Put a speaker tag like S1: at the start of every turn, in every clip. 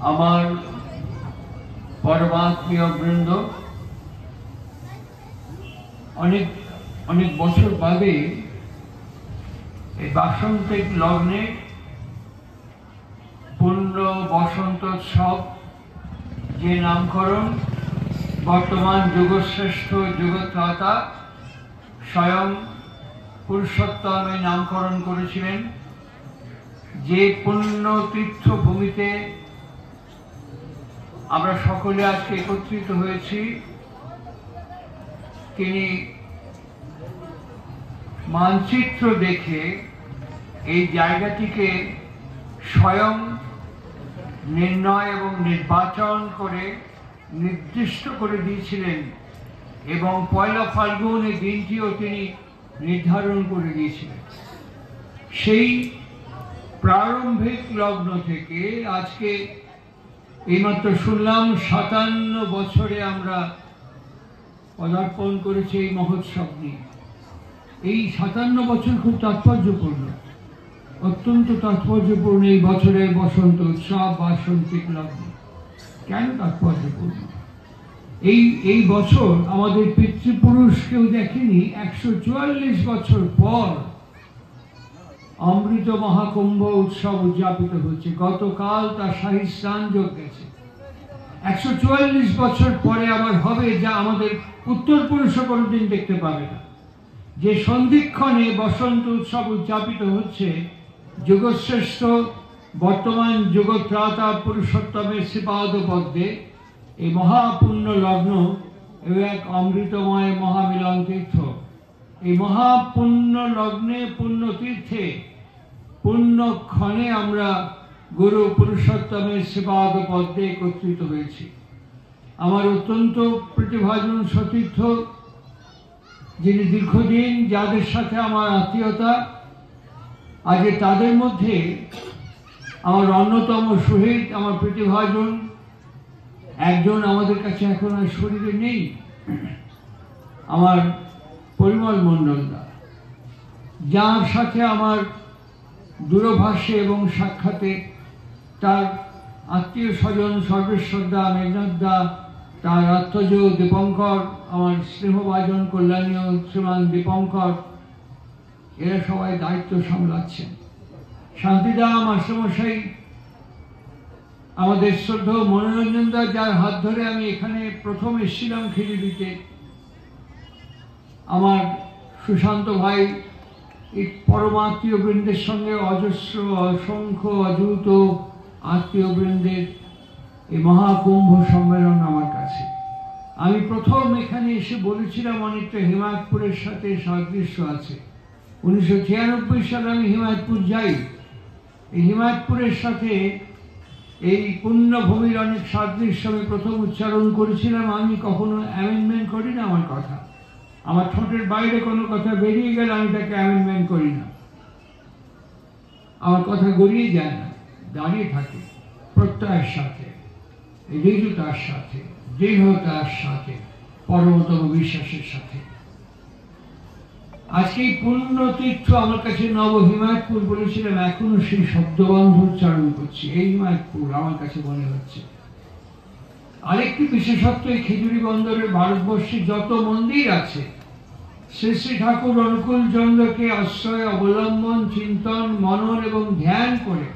S1: আমার পরমাত্মীয় বৃন্দ, অনেক অনেক বছর বাদে এই বাসন্তিক লগ্নে পূর্ণ বসন্তোৎসব যে নামকরণ বর্তমান যুগশ্রেষ্ঠ যুগত্রাতা স্বয়ং পুরুষোত্তম নামকরণ করেছিলেন, যে পুণ্য তীর্থভূমিতে আমরা সকলে আজকে একত্রিত হয়েছি, তিনি মানচিত্র দেখে এই জায়গাটিকে স্বয়ং নির্ণয় এবং নির্বাচন করে নির্দিষ্ট করে দিয়েছিলেন এবং পয়লা ফাল্গুন এই দিনটিও তিনি নির্ধারণ করে দিয়েছিলেন। সেই প্রারম্ভিক লগ্ন থেকে আজকে এইমাত্র শুনলাম 57 বছরে আমরা পদার্পণ করেছি এই মহোৎসব নিয়ে। এই 57 বছর খুব তাৎপর্যপূর্ণ, অত্যন্ত তাৎপর্যপূর্ণ এই বছরের বসন্ত উৎসব বাসন্তিক লগ্ন। কেন তাৎপর্যপূর্ণ? এই বছর আমাদের পিতৃপুরুষ কেউ দেখেনি। 144 বছর পর অমৃত মহাকুম্ভ উৎসব উদযাপিত হচ্ছে। গতকাল তার শাহী স্নান যোগ গেছে। 144 বছর পরে আবার হবে, যা আমাদের উত্তরপুরুষও কোনোদিন দেখতে পাবে না। যে সন্ধিক্ষণে বসন্ত উৎসব উদযাপিত হচ্ছে, যুগশ্রেষ্ঠ বর্তমান যুগত্রাতা পুরুষোত্তমের শ্রীপাদ পদ্মে এই মহাপুণ্য লগ্ন এক অমৃতময় মহামিলন তীর্থ। এই মহাপুণ্য লগ্নে পুণ্য তীর্থে পুণ্যক্ষণে আমরা গুরু পুরুষোত্তমের শ্রীপাদ পদ্মে একত্রিত হয়েছি। আমার অত্যন্ত প্রতিভাজন সতীর্থ, যিনি দীর্ঘদিন যাদের সাথে আমার আত্মীয়তা, আজকে তাদের মধ্যে আমার অন্যতম শহীদ, আমার প্রতিভাজন একজন আমাদের কাছে এখন আর শরীরে নেই, আমার পরিমল মণ্ডলদা, যার সাথে আমার দূরভাষে এবং সাক্ষাতে তার আত্মীয় স্বজন সর্বেশ্বরদা, মেঘনাথদা, তার আত্মজ দীপঙ্কর, আমার স্নেহভাজন কল্যাণীয় শ্রীমান দীপঙ্কর, এরা সবাই দায়িত্ব সামলাচ্ছেন। শান্তিদা মাস্টারমশাই, আমাদের শ্রদ্ধেয় মনোরঞ্জন দা, যার হাত ধরে আমি এখানে প্রথম এসেছিলাম খেজুরিতে, আমার সুশান্ত ভাই, এই পরমাত্মীয় বৃন্দের সঙ্গে অজস্র অসংখ্য অযুত আত্মীয় বৃন্দের এই মহাকুম্ভ সম্মেলন আমার কাছে। আমি প্রথম এখানে এসে বলেছিলাম অনেকটা হিমায়তপুরের সাথে সাদৃশ্য আছে। 1996 সালে আমি হিমায়তপুর যাই। এই হিমায়তপুরের সাথে এই পুণ্যভূমির অনেক সাদৃশ্য আমি প্রথম উচ্চারণ করেছিলাম। আমি কখনো অ্যামেন্ডমেন্ট করি না আমার কথা। আমার ঠোঁটের বাইরে কোনো কথা বেরিয়ে গেলে আমি তাকে অ্যামেন্ডমেন্ট করি না। আমার কথা গড়িয়ে যায় না, দাঁড়িয়ে থাকে প্রত্যয়ের সাথে, ঋজুতার সাথে, দৃঢ়তার সাথে, পরমতম বিশ্বাসের সাথে। আজকে এই পুণ্য তীর্থ আমার কাছে নব হিমায়তপুর বলেছিলাম, এখনো সেই শব্দবন্ধ উচ্চারণ করছি। এই হিমায়তপুর আমার কাছে মনে হচ্ছে। আরেকটি বিশেষত্ব, এই খেজুরি বন্দরের ভারতবর্ষে যত মন্দির আছে, শ্রী শ্রী ঠাকুর অনুকূল চন্দ্রকে আশ্রয় অবলম্বন চিন্তন মনন এবং ধ্যান করে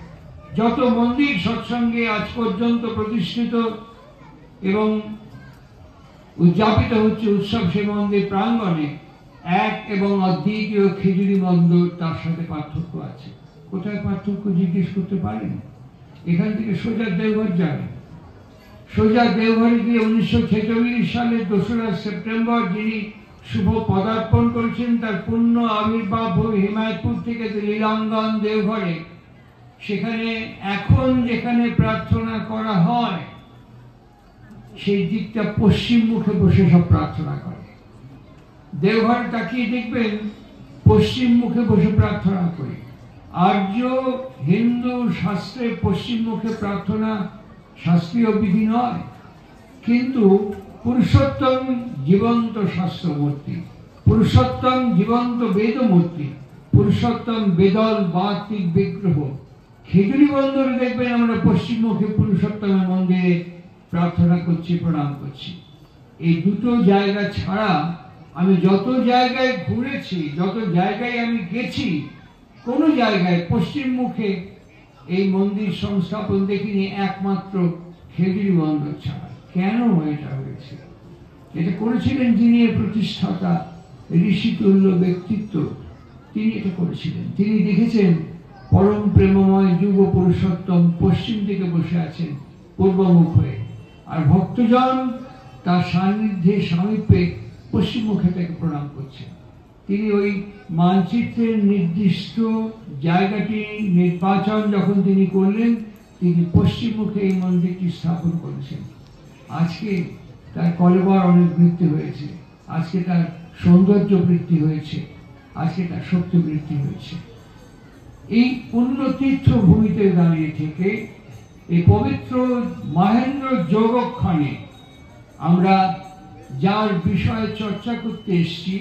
S1: যত মন্দির সৎসঙ্গে আজ পর্যন্ত প্রতিষ্ঠিত এবং উদযাপিত হচ্ছে উৎসব, সেই মন্দির প্রাঙ্গণে এক এবং অদ্বিতীয় খেজুরি বন্দর, তার সাথে পার্থক্য আছে। কোথায় পার্থক্য জিজ্ঞেস করতে পারেন? এখান থেকে সোজা দেওঘর যাবেন। সোজা দেওঘরে গিয়ে 1946 সালের 2রা সেপ্টেম্বর যিনি শুভ পদার্পণ করেছেন, তার পূর্ণ আবির্ভাব হিমায়তপুর থেকে লীলাঙ্গন দেওঘরে। সেখানে এখন যেখানে প্রার্থনা করা হয়, সেই দিকটা পশ্চিম মুখে বসে সব প্রার্থনা করে। দেওঘরে তাকিয়ে দেখবেন পশ্চিম মুখে বসে প্রার্থনা করি। আর্য হিন্দু শাস্ত্রে পশ্চিম মুখে প্রার্থনা শাস্ত্রীয় বিধি নয়, কিন্তু পুরুষোত্তম জীবন্ত শাস্ত্রমূর্তি, পুরুষোত্তম জীবন্ত বেদমূর্তি, পুরুষোত্তম বেদল বাতিক বিগ্রহ, খেজুরি বন্দরে দেখবেন আমরা পশ্চিমমুখী পুরুষোত্তমের মন্দিরে প্রার্থনা করছি, প্রণাম করছি। এই দুটো জায়গা ছাড়া আমি যত জায়গায় ঘুরেছি, যত জায়গায় আমি গেছি, কোনো জায়গায় পশ্চিম মুখে এই মন্দির সংস্থাপন দেখিনি, একমাত্র খেজুরি বন্দর ছাড়া। কেন এটা হয়েছে? এটা করেছিলেন যিনি এর প্রতিষ্ঠাতা, ঋষিতুল্য ব্যক্তিত্ব, তিনি এটা করেছিলেন। তিনি দেখেছেন পরম প্রেমময় যুগ পুরুষোত্তম পশ্চিম দিকে বসে আছেন পূর্বমুখ হয়ে, আর ভক্তজন তার সান্নিধ্যে সামীপ্যে পশ্চিম মুখে তাকে প্রণাম করছেন। তিনি ওই মানচিত্রের নির্দিষ্ট জায়গাটি নির্বাচন যখন তিনি করলেন, তিনি পশ্চিম মুখে এই মন্দিরটি স্থাপন করেছেন। আজকে তার কলেবর অনেক বৃদ্ধি হয়েছে, আজকে তার সৌন্দর্য বৃদ্ধি হয়েছে, আজকে তার শক্তি বৃদ্ধি হয়েছে। এই পুণ্যতীর্থ ভূমিতে দাঁড়িয়ে থেকে এই পবিত্র মহেন্দ্র যোগক্ষণে আমরা যার বিষয়ে চর্চা করতে এসেছি,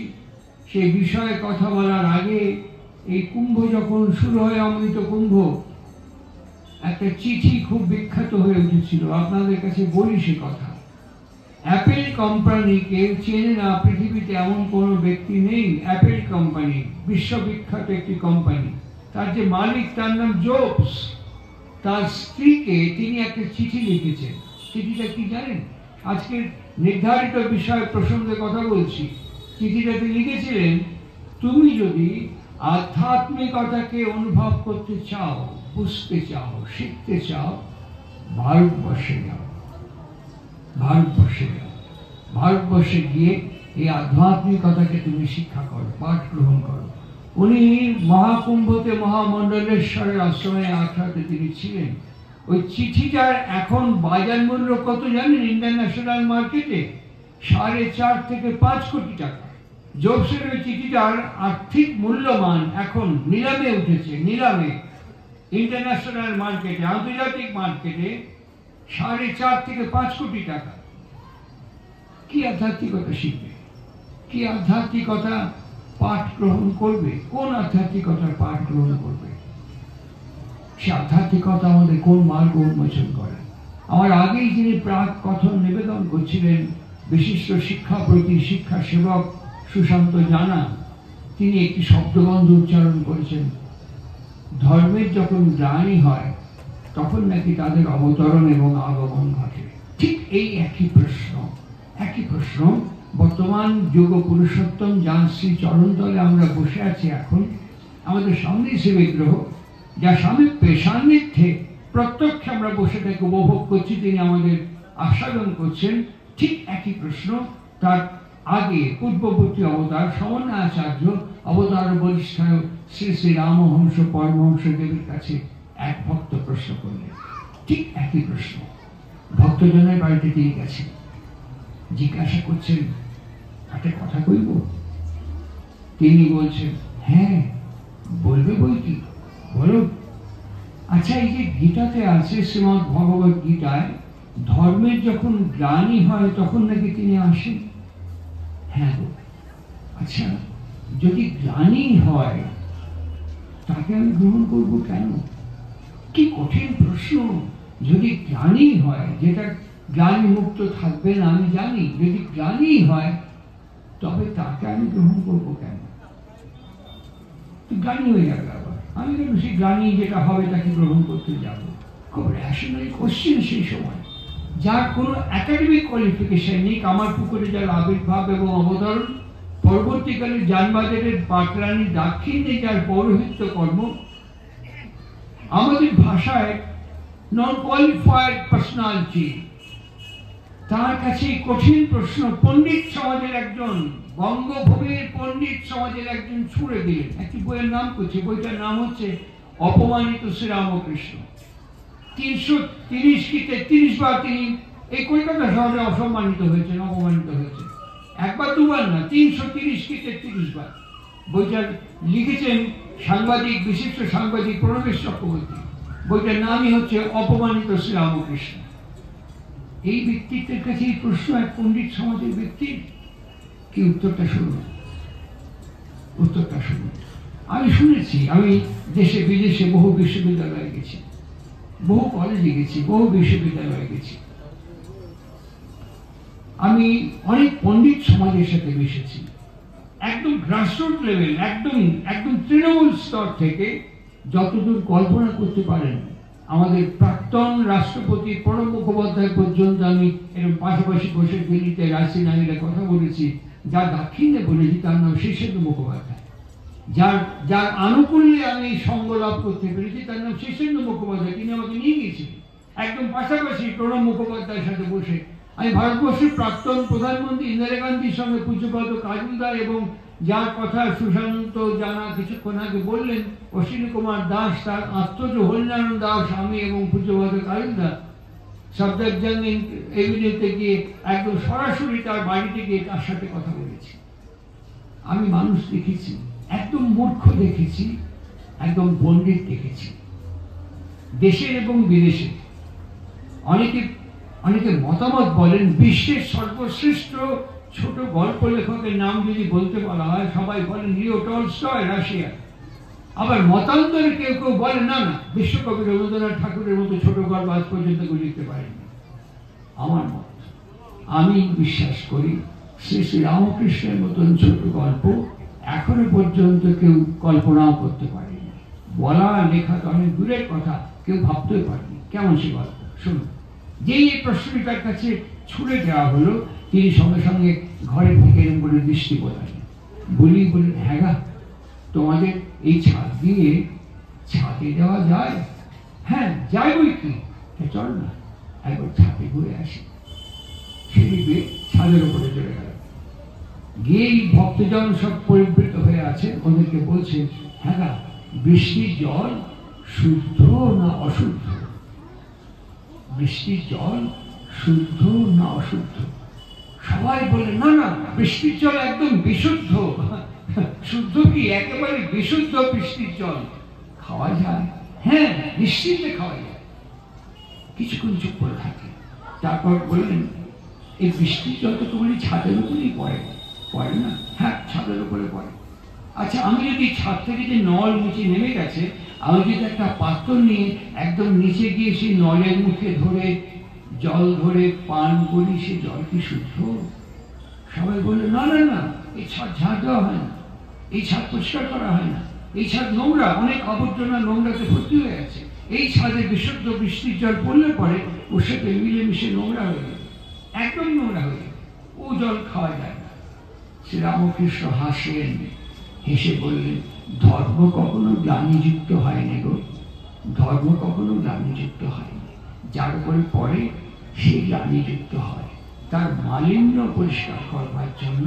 S1: সেই বিষয়ে কথা বলার আগে এই কুম্ভ যখন শুরু হয়, অমৃত কুম্ভ, একটা চিঠি খুব বিখ্যাত হয়ে উঠেছিল। আপনাদের কাছে বলি সে কথা। অ্যাপেল কোম্পানিকে চেনে না পৃথিবীতে এমন কোনো ব্যক্তি নেই। অ্যাপেল কোম্পানি বিশ্ববিখ্যাত একটি কোম্পানি, তার যে মালিক তার নাম জোবস। তার স্ত্রীকে তিনি একটা চিঠি লিখেছেন। চিঠিটা কি জানেন? আজকের নির্ধারিত বিষয় প্রসঙ্গে কথা বলছি। চিঠিটা তিনি লিখেছিলেন, তুমি যদি আধ্যাত্মিকতাকে অনুভব করতে চাও, বুঝতে চাও, শিখতে চাও, ভারতবর্ষে যাও। ভারতবর্ষে যাও, ভারতবর্ষে গিয়ে এই আধ্যাত্মিকতাকে তুমি শিক্ষা করো, পাঠ গ্রহণ করো। উনি মহাকুম্ভতে মহামণ্ডলেশ্বরের আশ্রমে আখড়াতে তিনি ছিলেন। ওই চিঠিটার এখন বাজার মূল্য কত জানেন? ইন্টারন্যাশনাল মার্কেটে 4.5 থেকে 5 কোটি টাকা। জোবসের ওই চিঠিটার আর্থিক মূল্যমান এখন নিলামে উঠেছে, নিলামে ইন্টারন্যাশনাল মার্কেটে, আন্তর্জাতিক মার্কেটে 4.5 থেকে 5 কোটি টাকা। কি আধ্যাত্মিকতা শিখবে? কি আধ্যাত্মিকতা পাঠ গ্রহণ করবে? কোন আধ্যাত্মিকতার পাঠ গ্রহণ করবে? সে আধ্যাত্মিকতা আমাদের কোন মার্গ উন্মোচন করে? আমার আগেই যিনি প্রাক কথন নিবেদন করছিলেন, বিশিষ্ট শিক্ষাপ্রতি শিক্ষা সেবক সুশান্ত জানা, তিনি একটি শব্দবন্ধ উচ্চারণ করেছেন, ধর্মের যখন গ্লানি হয় তখন নাকি তাদের অবতরণ এবং আগমন ঘটে। ঠিক এই একই প্রশ্ন বর্তমান যুগ পুরুষোত্তম যার শ্রী চরণতলে আমরা বসে আছি এখন, আমাদের সামনে সে বিগ্রহ, যা সান্নিধ্যে প্রত্যক্ষে আমরা বসে থেকে উপভোগ করছি, তিনি আমাদের আস্বাদন করছেন। ঠিক একই প্রশ্ন তার আগে পূর্ববর্তী অবতার সমন্বয়াচার্য অবতার বরিষ্ঠায় শ্রী শ্রী রামহংস পরমহংস দেবের কাছে এক ভক্ত প্রশ্ন করলেন। ঠিক একই প্রশ্ন ভক্তজনের বাড়িতে তিনি গেছেন, জিজ্ঞাসা করছেন, একটা কথা কইব? তিনি বলছেন, হ্যাঁ বলবে বই কি, বলো। আচ্ছা, এই যে গীতাতে আছে, শ্রীমদ্ ভগবত গীতায়, ধর্মের যখন গ্লানি হয় তখন নাকি তিনি আসেন। হ্যাঁ, আচ্ছা, যদি গ্লানি হয় তাকে আমি গ্রহণ করবো কেন? কি কঠিন প্রশ্ন। যদি গ্লানি হয়, যেটা গ্লানি মুক্ত থাকবে না আমি জানি, যদি গ্লানি হয় তবে তাকে আমি গ্রহণ করবো কেন? গ্লানি হয়ে যাবে আবার, আমি কেন সেই গ্লানি যেটা হবে তাকে গ্রহণ করতে যাব? খুব রেশনাল কোশ্চেন সেই সময়, যার কোনো একাডেমিক কোয়ালিফিকেশন নেই। কামারপুকুরে যার আবির্ভাব এবং অবতরণ, পরবর্তীকালে জানবাজারের পাটরানি দাক্ষিণে যার পৌরোহিত্য কর্ম, আমাদের ভাষায় নন কোয়ালিফাইড পার্সোনালিটি, তার কাছে কঠিন প্রশ্ন পণ্ডিত সমাজের একজন, বঙ্গভূমির পণ্ডিত সমাজের একজন ছুড়ে দিলেন। একটি বইয়ের নাম করছে, বইটার নাম হচ্ছে অপমানিত শ্রীরামকৃষ্ণ। 330 কি 33 বার তিনি এই কলকাতা শহরে অসম্মানিত হয়েছেন, অপমানিত হয়েছেন। একবার দুবার না, 330 কি 33 বার। বইটা লিখেছেন সাংবাদিক, বিশিষ্ট সাংবাদিক প্রণবেশ চক্রবর্তী। বইটার নামই হচ্ছে অপমানিত শ্রীরামকৃষ্ণ। এই ব্যক্তিত্বের কাছে এই প্রশ্ন এক পণ্ডিত সমাজের ব্যক্তির, কি উত্তরটা শুনুন, উত্তরটা শুনুন। আমি শুনেছি, আমি দেশে বিদেশে বহু বিশ্ববিদ্যালয়ে গেছি, বহু কলেজে গেছি, বহু বিশ্ববিদ্যালয়ে গেছি। আমি অনেক পণ্ডিত সমাজের সাথে মিশেছি, একদম গ্রাসরুট লেভেল, একদম তৃণমূল স্তর থেকে যতদূর কল্পনা করতে পারেন আমাদের প্রাক্তন রাষ্ট্রপতি প্রণব মুখোপাধ্যায় পর্যন্ত আমি এরকম পাশাপাশি বসে দিল্লিতে রাজনীতির কথা বলেছি। যার দাক্ষিণ্যে বলেছি তার নাম শীর্ষেন্দু মুখোপাধ্যায়। যার আনুকূল্যে আমি সঙ্গ লাভ করতে পেরেছি তার নাম শীর্ষেন্দু মুখোপাধ্যায়। তিনি আমাকে নিয়ে গিয়েছিলেন একদম পাশাপাশি প্রণব মুখোপাধ্যায়ের সাথে বসে। আমি ভারতবর্ষের প্রাক্তন প্রধানমন্ত্রী ইন্দিরা গান্ধীর সঙ্গে পূজ্যপাদ কাজুলদা এবং যার কথা সুশান্ত জানা কিছুক্ষণ আগে বললেন, অশ্বিনী কুমার দাস, তার আত্মজ হরিনারায়ণ দাস, আমি এবং পূজ্যপাদ কাজুলদা সফদরজং এভিনিউতে গিয়ে একদম সরাসরি তার বাড়িতে গিয়ে তার সাথে কথা বলেছি। আমি মানুষ দেখেছি, একদম মূর্খ দেখেছি, একদম পণ্ডিত দেখেছি, দেশের এবং বিদেশে। অনেকে মতামত বলেন বিশ্বের সর্বশ্রেষ্ঠ ছোট গল্প লেখকের নাম যদি বলতে বলা হয় সবাই বলেন লিও টলস্টয়, রাশিয়া। আবার মতান্তরে কেউ কেউ বলে না না, বিশ্বকবি রবীন্দ্রনাথ ঠাকুরের মতো ছোট গল্প আজ পর্যন্ত কেউ লিখতে পারেনি। আমার মত, আমি বিশ্বাস করি শ্রী শ্রী রামকৃষ্ণের মতন ছোট গল্প এখনো পর্যন্ত কেউ কল্পনাও করতে পারেনি। বলা লেখা তো অনেক দূরের কথা, কেউ ভাবতেও পারেনি। কেমন সে গল্প শুনুন। যেই এই প্রশ্নটি তার কাছে ছুড়ে দেওয়া হলো, তিনি সঙ্গে সঙ্গে ঘরে থেকে এরকম করে দৃষ্টি বোঝালেন, বলি বলেন, হ্যাঁ গা, তোমাদের এই ছাদ দিয়ে ছাদে দেওয়া যায়? হ্যাঁ যাই বই কি, চল না একবার ছাদে ঘুরে আসি। সেদিকে ছাদের উপরে চলে গেল। গিয়েই ভক্তজন সব পরিবৃত হয়ে আছে, ওদেরকে বলছে, হ্যাঁ গা, বৃষ্টির জল শুদ্ধ না অশুদ্ধ? বৃষ্টির জল শুদ্ধ না অশুদ্ধ? সবাই বলে, না না, বৃষ্টির জল একদম বিশুদ্ধ। শুদ্ধ কি? একেবারে বিশুদ্ধ বৃষ্টির জল খাওয়া যায়? হ্যাঁ, নিশ্চিন্তে খাওয়া যায়। কিছুক্ষণ চুপ করে থাকে, তারপর বললেন, এই বৃষ্টির জল তো তোমার ছাদের উপরেই পড়ে না? হ্যাঁ, ছাদের উপরে পড়ে। আচ্ছা, আমি যদি ছাদ থেকে যে নল নিচে নেমে গেছে, আমি যদি একটা পাত্র নিয়ে একদম নিচে গিয়ে সেই নলের মুখে ধরে জল ধরে পান করি, সে জল কি শুদ্ধ? সবাই বললো, না না না, এই ছাদ ঝাড় দেওয়া হয় না, এই ছাদ পরিষ্কার করা হয় না, এই ছাদ নোংরা, অনেক আবর্জনা নোংরাতে ভর্তি হয়ে আছে, এই ছাদে বিশুদ্ধ বৃষ্টির জল পড়লে পরে ওর সাথে মিলেমিশে নোংরা হয়ে যাবে, একদম নোংরা হয়ে যাবে, ও জল খাওয়া যায় না। শ্রীরামকৃষ্ণ হাসলেন, হেসে বললেন, ধর্ম কখনো গ্লানিযুক্ত হয়নি গো, ধর্ম কখনো গ্লানিযুক্ত হয়নি। যার উপরে পড়ে সে গ্লানিযুক্ত হয়। তার মালিন্য পরিষ্কার করবার জন্য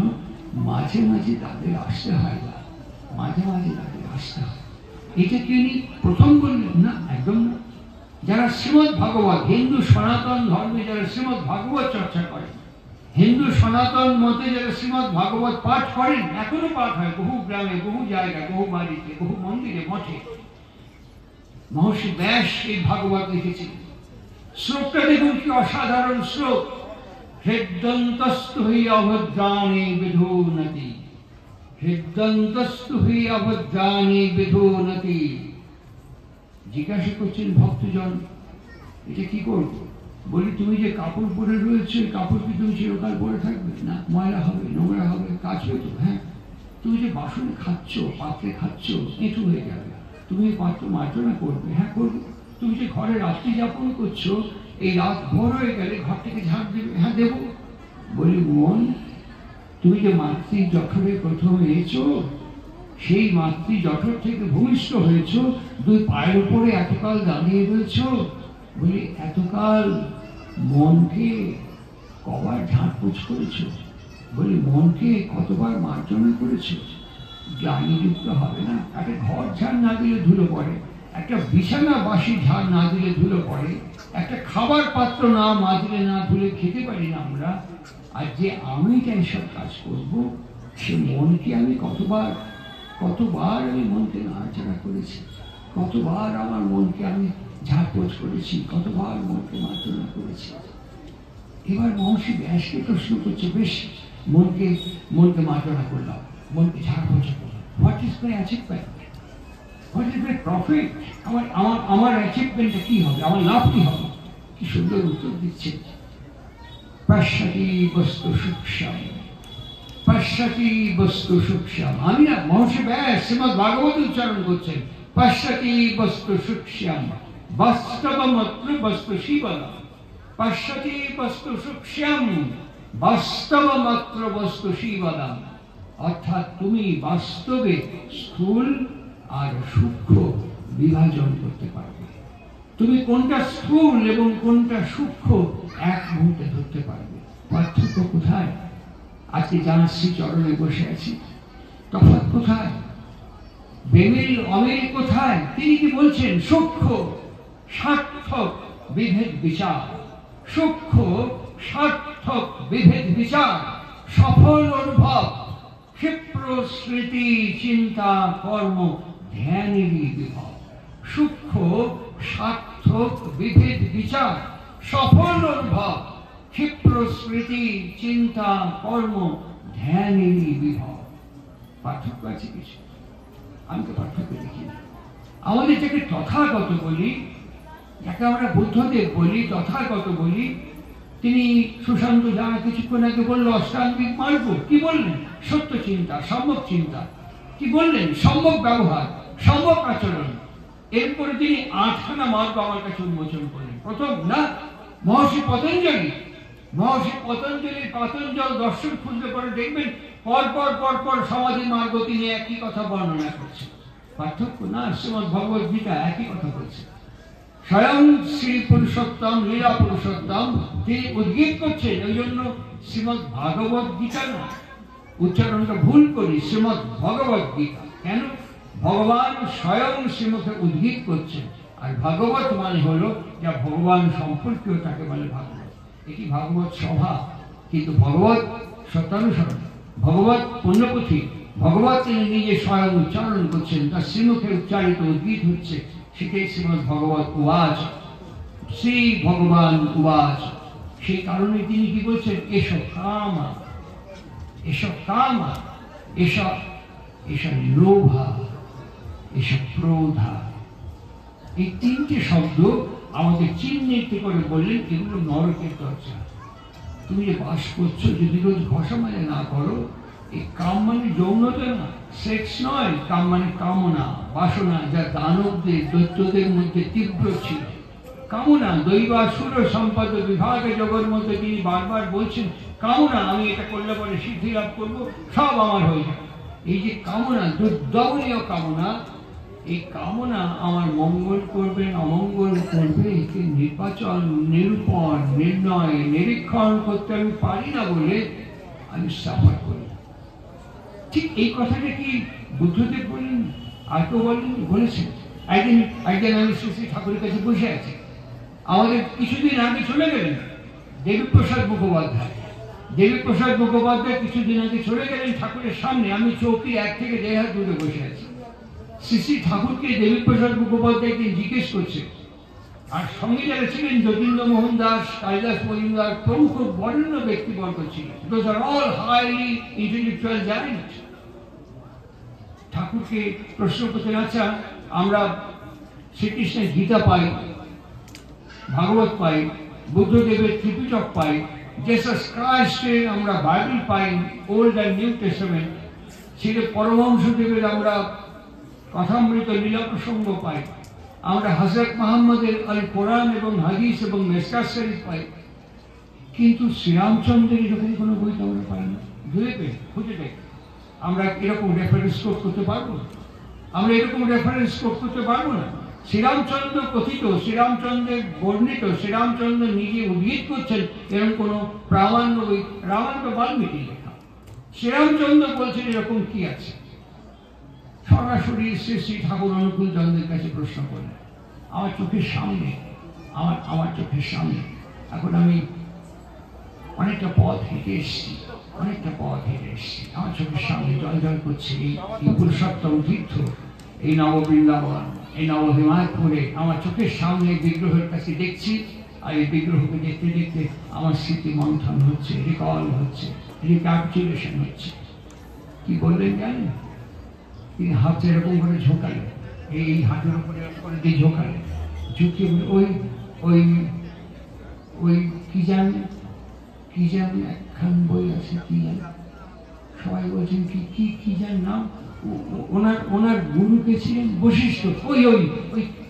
S1: মাঝে মাঝে তাদের আসতে হয় না, মাঝে মাঝে তাদের আসতে হয়। এটা কি উনি প্রথম বললেন? না, একদম না। যারা শ্রীমদ্ ভাগবত, হিন্দু সনাতন ধর্মে যারা শ্রীমদ্ ভাগবত চর্চা করেন, হিন্দু সনাতন মতে যারা শ্রীমদ্ ভাগবত পাঠ করেন, এখনো পাঠ হয় বহু গ্রামে, বহু জায়গায়, বহু বাড়িতে, বহু মন্দিরে, মঠে। মহর্ষি ব্যাস এই ভাগবত লিখেছিলেন। শ্লোকটা দেখুন কি অসাধারণ শ্লোক। হৃদন্তস্তু হি অভদ্রাণি বিধূনতি, হৃদন্তস্তু হি অভদ্রাণি বিধূনতি। জিজ্ঞাসা করছেন ভক্তজন, এটা কি করবো? বলি, তুমি যে কাপড় পরে রয়েছে, কাপড় কি তুমি চিরকাল পরে থাকবে? না, ময়লা হবে, নোংরা হবে, কাচবে তো। হ্যাঁ, তুমি যে বাসনে খাচ্ছ, পাত্রে খাচ্ছ, এঁটু হয়ে যাবে, তুমি পাত্র মার্জনা করবে। হ্যাঁ, করবে। তুমি যে ঘরে রাত্রি যাপন করছো, এই রাত ভোর হয়ে গেলে ঘর থেকে ঝাড় দেবে। হ্যাঁ, দেবো। বলি, মন, তুমি যে মাতৃ জঠরে প্রথম এসেছো, সেই মাতৃ জঠর থেকে ভূমিষ্ঠ হয়েছ, দুই পায়ের উপরে এতকাল দাঁড়িয়ে রয়েছ। বলি, এতকাল মনকে কবার ঝাঁটপোছ করেছ? বলি, মনকে কতবার মার্জনা করেছ? গ্লানিযুক্ত হবে না? একটা ঘর ঝাড় না দিলে ধুলো পড়ে, একটা বিছানা বাসি ঝাড় না দিলে ধুলো পড়ে, একটা খাবার পাত্র না মাজলে না ধুলে খেতে পারি না আমরা। আর যে আমি তাই সব কাজ করবো, সে মনকে আমি কতবার আমি মনকে নাড়াচাড়া করেছি, কতবার আমার মনকে আমি ঝাড়পোছ করেছি, কতবার মনকে মার্জনা করেছি। এবার মহর্ষি ব্যাসকে প্রশ্ন করছে, বেশ, মনকে মার্জনা করলাম, মনকে ঝাড়পোছ করলাম, what is my achievement? What is my profit? আমার আমার আমার অ্যাচিভমেন্টটা কি হবে, আমার লাভ কি হবে? কি সুন্দর উত্তর দিচ্ছেন। পশ্যতি বস্তু সূক্ষ্ম, পশ্যতি বস্তু সূক্ষ্ম। আমি না, মহর্ষি ব্যাস শ্রীমদ্ ভাগবত উচ্চারণ করছেন, পশ্যতি বস্তু সূক্ষ্ম বাস্তবমাত্র বস্তু শিবনা। পশ্যতি বস্তু সূক্ষ্ম বাস্তবমাত্র বস্তু শিবনা। অর্থাৎ তুমি বাস্তবে স্থূল আর সূক্ষ্ম বিভাজন করতে পারবে। তুমি কোনটা স্থূল এবং কোনটা সূক্ষ্ম এক মুহূর্তে ধরতে পারবে। পার্থক্য কোথায়? আজকে জানসি চরণে বসে আছি, তফাৎ কোথায়? বেমিল অমিল কোথায়? তিনি কি বলছেন? সূক্ষ্ম সার্থক বিভেদ বিচার, সূক্ষ্ম সার্থক বিভেদ বিচার, সফল অনুভব, ক্ষিপ্র স্মৃতি চিন্তা কর্ম ধ্যানেরই বিভব। সূক্ষ্ম সার্থক বিভেদ বিচার, সফল অনুভব, ক্ষিপ্র স্মৃতি চিন্তা কর্ম ধ্যানেরই বিভব। পার্থক্য আছে কিছু? আমি তো পার্থক্য দেখি না। আমাদের যাকে তথাগত বলি, যাকে আমরা বুদ্ধদেব বলি, তথাগত বলি, তিনি সুশান্ত যারা কিছুক্ষণ আগে বললো অষ্টাঙ্গিক মার্গ, কি বললেন? সত্য চিন্তা, সম্যক চিন্তা। কি বললেন? সম্যক ব্যবহার, সম্যক আচরণ। এরপরে তিনি 8খানা মার্গ আমার কাছে উন্মোচন করলেন। প্রথম না, মহর্ষি পতঞ্জলি, মহর্ষি পতঞ্জলির পতঞ্জল দর্শন খুঁজলে পরে দেখবেন পরপর পরপর সমাধি মার্গ তিনি একই কথা বর্ণনা করছেন। পার্থক্য না? শ্রীমদ্ ভগবদ গীতা একই কথা বলছে। স্বয়ং শ্রী পুরুষোত্তম, লীলা পুরুষোত্তম তিনি উদ্গীত করছেন। ওই জন্য শ্রীমদ্ ভাগবত গীতা না, উচ্চারণটা ভুল করি, শ্রীমদ্ ভগবত গীতা। কেন? ভগবান স্বয়ং শ্রীমুখে উদ্গীত করছেন, আর ভাগবত মানে হলো যা ভগবান সম্পর্কীয়, তাকে বলে ভাগবত। এটি ভাগবত সভা, কিন্তু ভগবত সত্যানুসরণ, ভগবত পুণ্যপুথি, ভগবত তিনি নিজে স্বয়ং উচ্চারণ করছেন, তার শ্রীমুখে উচ্চারিত উদ্গীত হচ্ছে, সেটাই শ্রীমদ্ ভগবত উবাচ, শ্রী ভগবান উবাচ। সেই কারণে তিনি কি বলছেন? এসব কামা, এসব কামা, এসব এসব লোভা, এসব ক্রোধা। এই তিনটে শব্দ আমাদের চিহ্নিত করে বললেন এগুলো নরকের দরজা। তুমি যে বাস করছো, যদি রোজ ঘষা মানে না করো, এই কাম মানে যৌনতা না, সেক্স নয়, কাম মানে কামনা, বাসনা, যা দানবদের দৈত্যদের মধ্যে তীব্র ছিল। কামনা দৈবাসুর সম্পদ বিভাগে জগৎ মধ্যে তিনি বারবার বলছেন, কামনা আমি এটা করলে পরে সিদ্ধি লাভ করবো, সব আমার হয়ে যাবে। এই যে কামনা, দুর্দমনীয় কামনা, এই কামনা আমার মঙ্গল করবে অমঙ্গল করবে, একে নির্বাচন, নিরূপণ, নির্ণয়, নিরীক্ষণ করতে আমি পারি না বলে আমি সাফার করি। ঠিক এই কথাটা কি বুদ্ধদেব বলেন? আর তো বলেছেন। একদিন আমি শ্রী শ্রী ঠাকুরের কাছে বসে আছি, আমাদের কিছুদিন আগে চলে গেলেন দেবীপ্রসাদ মুখোপাধ্যায়। দেবীপ্রসাদ মুখোপাধ্যায় কিছুদিন আগে চলে গেলেন ঠাকুরের সামনে। আমি চৌকি 1 থেকে 1.5 হাত দূরে বসে আছি। শ্রী শ্রী ঠাকুরকে দেবীপ্রসাদ মুখোপাধ্যায়কে জিজ্ঞেস করছে, আর সঙ্গে যারা ছিলেন যতীন্দ্র মোহন দাস, কালিদাস মজুমদার প্রমুখ বরেণ্য ব্যক্তিবর্গ ছিলেন। Those are all highly intellectual giants. ঠাকুরকে প্রশ্ন করছেন, আচ্ছা আমরা শ্রীকৃষ্ণের গীতা পাই, ভাগবত পাই, বুদ্ধদেবের ত্রিপিটক পাই, জেসাস ক্রাইস্টের আমরা Bible pi, old and new testament, সেটা পরমহংসদেবের আমরা কথামৃত লীলা প্রসঙ্গ পাই, আমরা হযরত মুহাম্মদের আল কোরআন এবং হাদিস এবং মেসকাত শরীফ পাই, কিন্তু শ্রীরামচন্দ্রের এরকম কোনো বই তো আমরা পাই না। খুঁজে দেখ, আমরা এরকম রেফারেন্স কোট করতে পারবো না, আমরা এরকম রেফারেন্স কোট করতে পারবো না। শ্রীরামচন্দ্র কথিত, শ্রীরামচন্দ্রের বর্ণিত, শ্রীরামচন্দ্র নিজে উদ্গীত করছেন এরকম কোনো প্রামাণ্য বই, রামায়ণ বাল্মীকি লেখা, শ্রীরামচন্দ্র বলছেন এরকম কি আছে? সরাসরি শ্রী শ্রী ঠাকুর অনুকূল চন্দ্রের কাছে প্রশ্ন করলেন। আমার চোখের সামনে, আমার চোখের সামনে, এখন আমি অনেকটা পথ হেঁটে এসছি, আমার চোখের সামনে জল জল করছে এই পুরুষোত্তম তীর্থ, এই নববৃন্দাবন, এই নব হিমায়তপুরে। আমার চোখের সামনে বিগ্রহের কাছে দেখছি, আর এই বিগ্রহকে দেখতে দেখতে আমার স্মৃতি মন্থন হচ্ছে, রিকল হচ্ছে, রিক্যাপচুলেশন হচ্ছে। কি বললেন জানেন? তিনি হাত এরকম করে ঝোঁকালেন, এই হাতের উপরে করে দিয়ে ঝোঁকালে, ঝুঁকিয়ে ওই ওই ওই কি জান একখান বই আছে, কি জান সবাই বলছেন কি কি কি জান নাম, ওনার গুরুকে ছিলেন বশিষ্ঠ, ওই ওই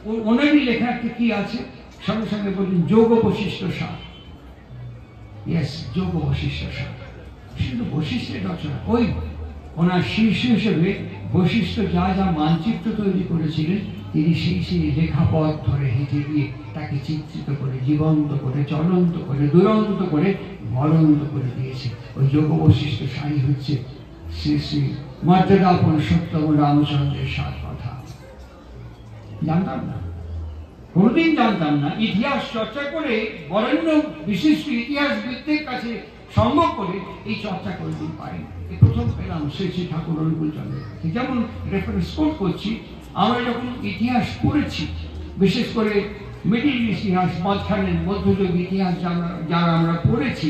S1: ওই ওনারই লেখা একটা কি আছে, সঙ্গে সঙ্গে বলছেন যোগ বশিষ্ঠ সার। ইয়েস, যোগ বশিষ্ঠ সার, শুধু বশিষ্ঠের রচনা। ওই ওনার শীর্ষ হিসেবে বশিষ্ঠ যা যা মানচিত্র তৈরি করেছিলেন, তিনি সেই লেখাপথ ধরে হেঁটে গিয়ে তাকে চিত্রিত করে, জীবন্ত করে, চলন্ত করে, দুরন্ত করে, মরন্ত করে দিয়েছে। ওই যোগ বশিষ্ঠ সাই হচ্ছে শ্রী শ্রী মর্যাদা পুরুষোত্তম রামচন্দ্রের সার কথা। জানতাম না, কোনদিন জানতাম না। ইতিহাস চর্চা করে, বরেণ্য বিশিষ্ট ইতিহাসবিদদের কাছে সম্ভব করে এই চর্চা কোনদিন পাইনি। এই প্রথম পেলাম শ্রী শ্রী ঠাকুর অনুকূল চন্দ্রের কাছে। যেমন রেফারেন্স কোট করছি, আমরা যখন ইতিহাস পড়েছি, বিশেষ করে মিডিল ইতিহাস, মাঝখানের মধ্যযুগ ইতিহাস যারা আমরা পড়েছি,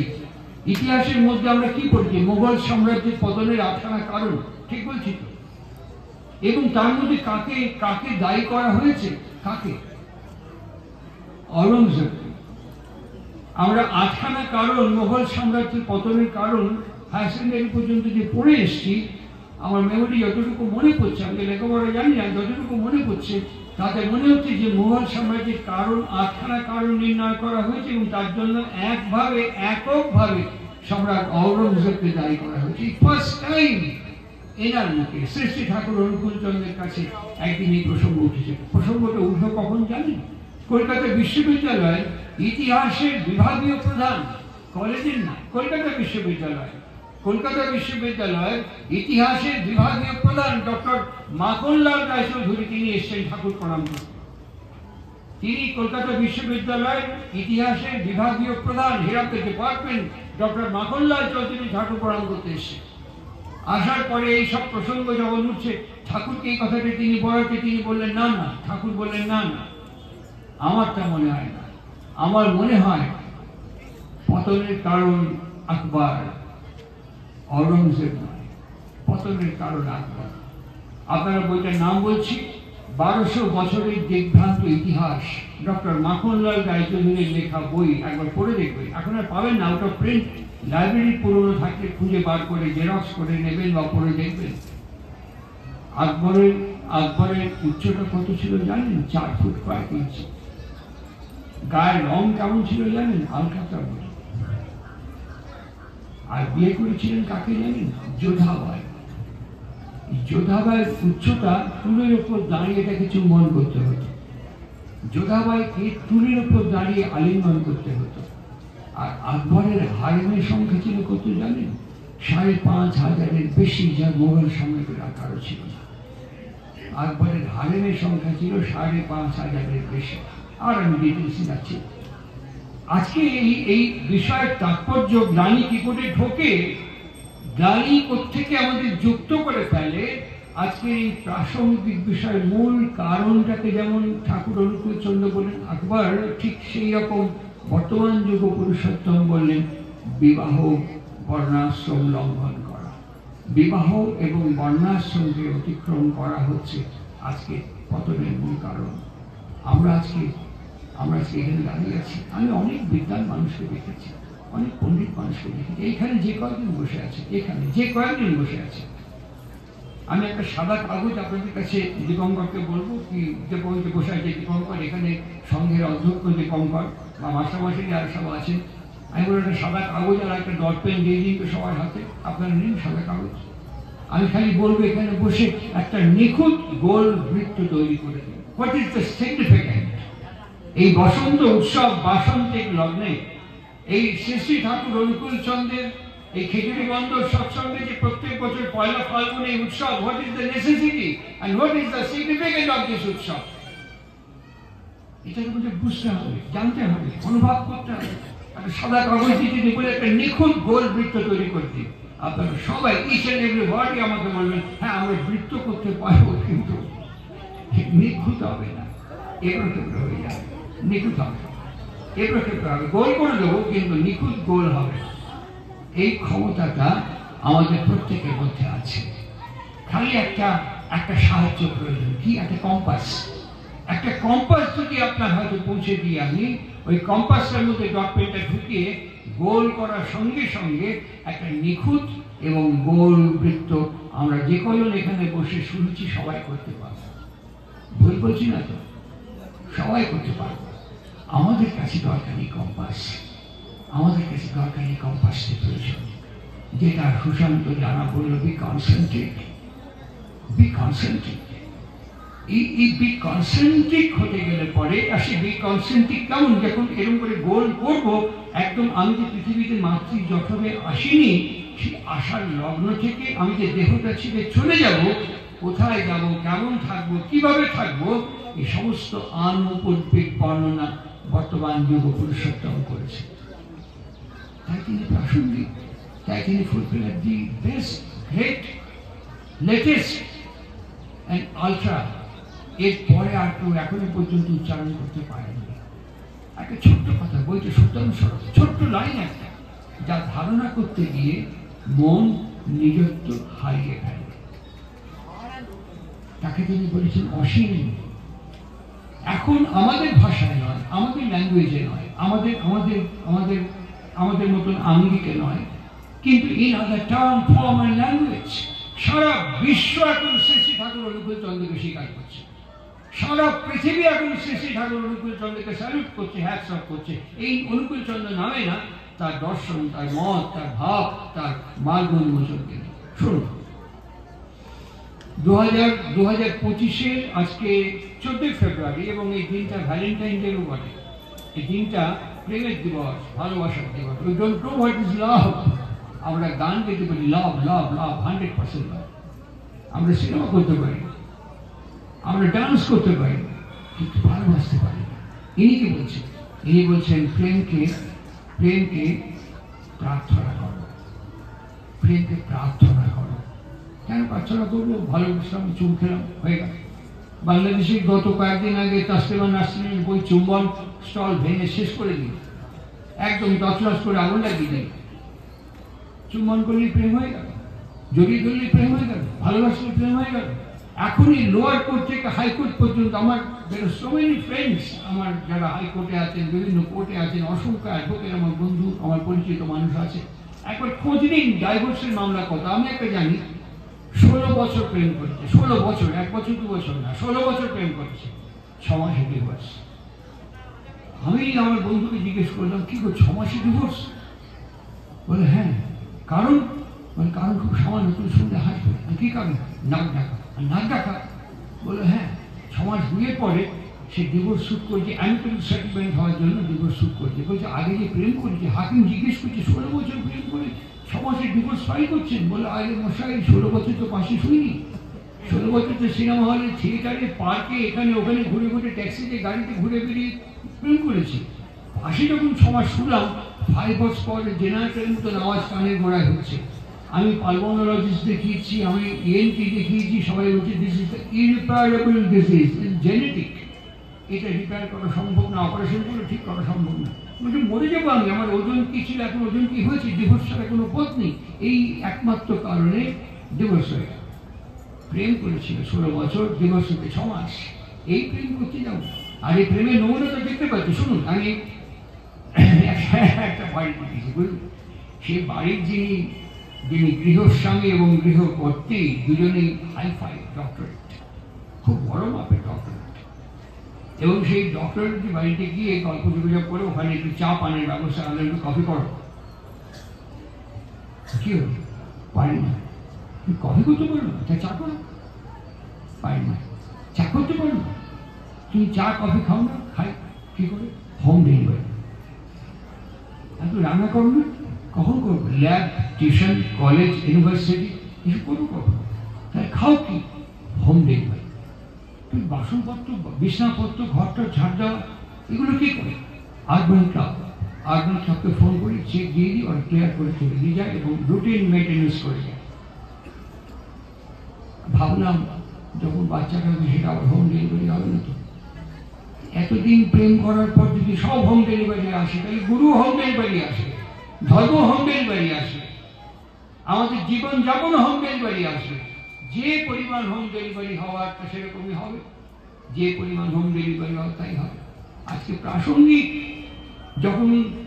S1: ইতিহাসের মধ্যে আমরা কি পড়েছি? মোগল সাম্রাজ্যের পতনের 8খানা কারণ, ঠিক বলছি তো? এবং তার মধ্যে কাকে কাকে দায়ী করা হয়েছে? কাকে? औरंगजेब। আমরা 8খানা কারণ মোগল সাম্রাজ্যের পতনের কারণ হায়ার সেকেন্ডারি পর্যন্ত যে পড়ে এসেছি, আমার মেমোরি যতটুকু মনে পড়ছে, আমি লেখাপড়া জানি না, যতটুকু মনে পড়ছে তাতে মনে হচ্ছে যে মোগল সাম্রাজ্যের কারণ 8খানা কারণ নির্ণয় করা হয়েছে এবং তার জন্য এককভাবে সম্রাট औरंगजेबকে দায়ী করা হয়েছে। ফার্স্ট টাইম এনার মুখে শ্রী শ্রী ঠাকুর অনুকূল চন্দ্রের কাছে একদিন এই প্রসঙ্গ উঠেছে। প্রসঙ্গটা উঠলো কখন জানেন? কলকাতা বিশ্ববিদ্যালয়ের ইতিহাসের বিভাগীয় প্রধান, কলেজের না, কলকাতা বিশ্ববিদ্যালয়ের ইতিহাসের বিভাগীয় প্রধান ডক্টর মাখনলাল রায়চৌধুরী, তিনি এসেছেন ঠাকুর প্রণাম করতে। তিনি কলকাতা বিশ্ববিদ্যালয়ের ইতিহাসের বিভাগীয় প্রধান, head of the department, doctor Makhanlal Chowdhury Thakur প্রণাম করতে এসেছেন। আসার পরে এই সব প্রসঙ্গ যখন উঠছে, ঠাকুরকে এই কথাটি তিনি বলাতে তিনি বললেন না না, ঠাকুর বললেন না না, আমারটা মনে হয় না, আমার মনে হয় পতনের কারণ আকবর, औरंगजेब নয়, পতনের কারণ আকবর। আপনারা বইটার নাম বলছি, 1200 বছরের দিগ্ভ্রান্ত ইতিহাস, ডক্টর মাখনলাল রায়চৌধুরীর লেখা বই। একবার পড়ে দেখবেন, এখন আর পাবেন না, আউট অফ প্রিন্ট, লাইব্রেরি পুরনো থাকলে খুঁজে বার করে জেরক্স করে নেবেন বা পড়ে দেখবেন। আকবরের উচ্চতা কত ছিল জানেন? 4 ফুট কয়েক ইঞ্চি। গায়ের রং কেমন ছিল জানেন? আলকাতা বলে। আর বিয়ে করেছিলেন কাকে জানেন? যোধাবাই। যোধাবাইয়ের উচ্চতা টুলের উপর দাঁড়িয়ে তাকে চুম্বন করতে হতো, যোধাবাইকে টুলের উপর দাঁড়িয়ে আলিঙ্গন করতে হতো। আর আকবরের হারেমের সংখ্যা ছিল কত জানেন? 5,500-এর বেশি, যা মোগল সাম্রাজ্যের আকারও ছিল না। আকবরের হারেমের সংখ্যা ছিল 5,500-এর বেশি। আর আমি ডিটেলসে যাচ্ছি। আজকে এই বিষয়ের তাৎপর্য গ্লানি কি করে ঢোকে, গ্লানি কোত্থেকে আমাদের যুক্ত করে ফেলে, আজকে এই প্রাসঙ্গিক বিষয়ের মূল কারণটাকে যেমন ঠাকুর অনুকূল চন্দ্র বললেন আকবর, ঠিক সেই রকম বর্তমান যুগ পুরুষোত্তম বললেন বিবাহ বর্ণাশ্রম লঙ্ঘন করা। বিবাহ এবং বর্ণাশ্রমকে অতিক্রম করা হচ্ছে আজকে পতনের মূল কারণ। আমরা আজকে এখানে দাঁড়িয়ে আছি, আমি অনেক বিদ্বান মানুষকে দেখেছি, অনেক পণ্ডিত মানুষকে দেখেছি। এইখানে যে কয়েকজন বসে আছে, আমি একটা সাদা কাগজ আপনাদের কাছে দীপঙ্করকে বলবো, কি যে বসে আছে দীপঙ্কর, এখানে সংঘের অধ্যক্ষ দীপঙ্কর বা মাস্টারমশাই যারা সব আছেন, আমি বলবো একটা সাদা কাগজ আর একটা ডট পেন দিয়ে দিন তো সবার হাতে। আপনারা নিন সাদা কাগজ। আমি খালি বলবো এখানে বসে একটা নিখুঁত গোল বৃত্ত তৈরি করে দিন। What is the significant? এই বসন্ত উৎসব, বাসন্তিক লগ্নে এই শ্রী শ্রী ঠাকুর অনুকূল চন্দ্রের এই খিচুড়ি বন্দর সৎসঙ্গে যে প্রত্যেক বছর 1 ফাল্গুন এই উৎসব, what is the necessity and what is the significant of this উৎসব? এটাকে বুঝতে হবে, জানতে হবে, অনুভব করতে হবে। একটা সাদা কাগজ দিয়ে বলে একটা নিখুঁত গোল বৃত্ত তৈরি করতে, আপনারা সবাই ইচ এন্ড এভরি ওয়ার্ডই আমাকে বলবেন হ্যাঁ আমরা বৃত্ত করতে পারবো, কিন্তু নিখুঁত হবে না, এবড়ো হয়ে যাবে। নিখুঁত হবে, এবড়ো হবে, গোল করে দেবো কিন্তু নিখুঁত গোল হবে। এই ক্ষমতাটা আমাদের প্রত্যেকের মধ্যে আছে। খালি একটা সাহায্য প্রয়োজন। কি? একটা কম্পাস। একটা কম্পাস যদি আপনার হয়তো পৌঁছে দিই আমি, ওই কম্পাসটার মধ্যে ডট পেনটা ঢুকিয়ে গোল করার সঙ্গে সঙ্গে একটা নিখুঁত এবং গোল বৃত্ত আমরা যে কজন এখানে বসে শুনছি সবাই করতে পারবো। ভুল বলছি না তো? সবাই করতে পারবো। আমাদের কাছে দরকারি কম্পাস, আমাদের কাছে দরকারি কম্পাসের প্রয়োজন, যেটা সুশান্ত জানা বলল, বি কনসেন্ট্রেট, বি কনসেন্ট্রেট। এই বি কনসেন্ট্রিক হতে গেলে পরে আসে বি কনসেন্ট্রিক কেমন? যখন এরকম করে গোল করবো, একদম আমি যে পৃথিবীতে মাতৃ জঠরে আসিনি, সেই আসার লগ্ন থেকে আমি যে দেহটা ছেড়ে চলে যাব, কোথায় যাব, কেমন থাকবো, কিভাবে থাকবো, এই সমস্ত আনুপূর্বিক বর্ণনা বর্তমান যুগ পুরুষোত্তম করেছে। তাই তিনি প্রাসঙ্গিক, তাই তিনি ফুলফিলার the best, great, latest and ultra. এর পরে আর কেউ এখনো পর্যন্ত উচ্চারণ করতে পারেনি। একটা ছোট্ট কথা বলছে সুতরাং সরস, ছোট্ট লাইন একটা, যা ধারণা করতে গিয়ে মন নিজত্ব হারিয়ে ফেলে। তাকে তিনি বলেছেন অসীম। এখন আমাদের ভাষায় নয়, আমাদের ল্যাঙ্গুয়েজে নয়, আমাদের আমাদের আমাদের আমাদের মতন আঙ্গিকে নয়, কিন্তু in other term, form and language সারা বিশ্ব এখন শ্রী শ্রী ঠাকুর অনুকূল চন্দ্রকে স্বীকার করছে। সারা পৃথিবী এখন শ্রী শ্রী ঠাকুর অনুকূল চন্দ্রকে স্যালুট করছে, হ্যাটস অফ করছে। এই অনুকূল চন্দ্র নামে না, তার দর্শন, তার মত, তার ভাব, তার মার্গ উন্মোচনকে। শুনুন, 2025-এর আজকে 14 ফেব্রুয়ারি, এবং এই দিনটা ভ্যালেন্টাইন ডেও বটে। এই দিনটা প্রেমের দিবস, ভালোবাসার দিবস। We don't know what is love. আমরা গান গাইতে পারি, লাভ লাভ লাভ, 100% লাভ। আমরা সিনেমা করতে পারি, আমরা ডান্স করতে পারি, কিন্তু ভালোবাসতে পারি না। ইনি কি বলছেন? ইনি বলছেন প্রেমকে প্রার্থনা করো, প্রেমকে প্রার্থনা করো। কেন প্রার্থনা করবো? ভালোবাসলাম, চুম খেলাম, হয়ে গেল। বাংলাদেশে গত কয়েকদিন আগে তাসলিমা নাসরিনের বই চুম্বন স্টল ভেঙে শেষ করে দিল, একদম তছনছ করে আগুন লাগিয়ে দিল। চুম্বন করলে প্রেম হয়ে গেল, জড়িয়ে ধরলে প্রেম হয়ে গেল, ভালোবাসলে প্রেম হয়ে গেল। এখনই লোয়ার কোর্ট থেকে হাইকোর্ট পর্যন্ত আমার সো মেনি ফ্রেন্ডস, আমার যারা হাইকোর্টে আছেন, বিভিন্ন কোর্টে আছেন, অসংখ্য অ্যাডভোকেট, আমার বন্ধু, আমার পরিচিত মানুষ আছে। একবার খোঁজ নিন ডাইভোর্সের মামলা কত। আমি একটা জানি, 16 বছর প্রেম করেছে, 16 বছর, 1 বছর 2 বছর না, 16 বছর প্রেম করেছে, 6 মাসে ডিভোর্স। আমি আমার বন্ধুকে জিজ্ঞেস করলাম, কি গো 6 মাসে ডিভোর্স? বলে হ্যাঁ। কারণ? বলে কারণ খুব সামান্য, তুমি শুনলে হাসবে। কি কারণ? নাক ডাকা। নাক ডাকা? বলে হ্যাঁ, 6 মাস বিয়ের পরে সে ডিভোর্স শুট করছে, অ্যামিকেবল সেটেলমেন্ট হওয়ার জন্য ডিভোর্স শুট করছে। বলছে আগে যে প্রেম করেছে, হাকিম জিজ্ঞেস করছে 16 বছর প্রেম করে 6 মাসে ডিভোর্স ফাইল করছেন? বলে আগে মশাই 16 বছর তো পাশে শুইনি, 16 বছর তো সিনেমা হলে, থিয়েটারে, পার্কে, এখানে ওখানে ঘুরে ঘুরে, ট্যাক্সিতে, গাড়িতে ঘুরে বেরিয়ে প্রেম করেছি। পাশে যখন 6 মাস শুনলাম, 5 বছর পরে জেনারেটরের মতন আওয়াজ কানের গোড়ায় হচ্ছে। আমি পালমোনোলজিস্ট দেখিয়েছি, আমি ENT দেখিয়েছি, সবাই বলছে দিস ইজ ইরিপেয়ারেবল ডিজিজ, জেনেটিক, এটা রিপেয়ার করা সম্ভব না, অপারেশন করে ঠিক করা সম্ভব না। বলছে মরে যাবো আমি, আমার ওজন কি ছিল, এখন ওজন কি হয়েছে, ডিভোর্স ছাড়া কোনো পথ নেই। এই একমাত্র কারণে ডিভোর্স হয়ে গেল। প্রেম করেছিল 16 বছর, ডিভোর্স হতে 6 মাস। এই প্রেম করতে যাবো। আর এই প্রেমের নমুনা তো দেখতে পাচ্ছি। শুনুন, আমি একটা বাড়িতে গেছি, বুঝলি, সেই বাড়ির যিনি গৃহস্বামী এবং গৃহকর্ত্রী দুজনেই হাইফাই ডক্টরেট, খুব বড় মাপের ডক্টরেট। এবং সেই ডক্টরেট বাড়িতে গিয়ে গল্প যোগাযোগ করে ওখানে একটু চা পানের ব্যবস্থা, আলাদা একটু কফি করো। কি হল? পারি না। তুমি কফি করতে পারো না? তা চা করো। পারি না। চা করতে পারো না? তুমি চা কফি খাও না? খাই। কি করে? Home delivery. এত রান্না করো না? কখন করবো? ল্যাব, টিউশন, কলেজ, ইউনিভার্সিটি, কিছু করবো কখন? তাহলে খাও কি? Home delivery. তুমি বাসনপত্র, বিছনাপত্র, ঘরটা ঝাড় দেওয়া, এগুলো কি করে? আরবান ক্লাবকে ফোন করি, চেক দিয়ে দিই, ওরা ক্লিয়ার করে চলে দিয়ে যায় এবং রুটিন মেনটেন্যান্স করে যায়। ভাবলাম যখন বাচ্চাটা হবে সেটা আবার হোম ডেলিভারি হবে না তো। এতদিন প্রেম করার পর যদি সব হোম ডেলিভারি আসে, তাহলে গুরু হোম ডেলিভারি আসে, ধর্ম হোম ডেলিভারি আসে, আমাদের জীবন যাপন হোম ডেলিভারি আসে, যে পরিমাণ হোম ডেলিভারি হওয়ার তা সেরকমই হবে, যে পরিমাণ হোম ডেলিভারি হবে তাই হবে। আজকে প্রাসঙ্গিক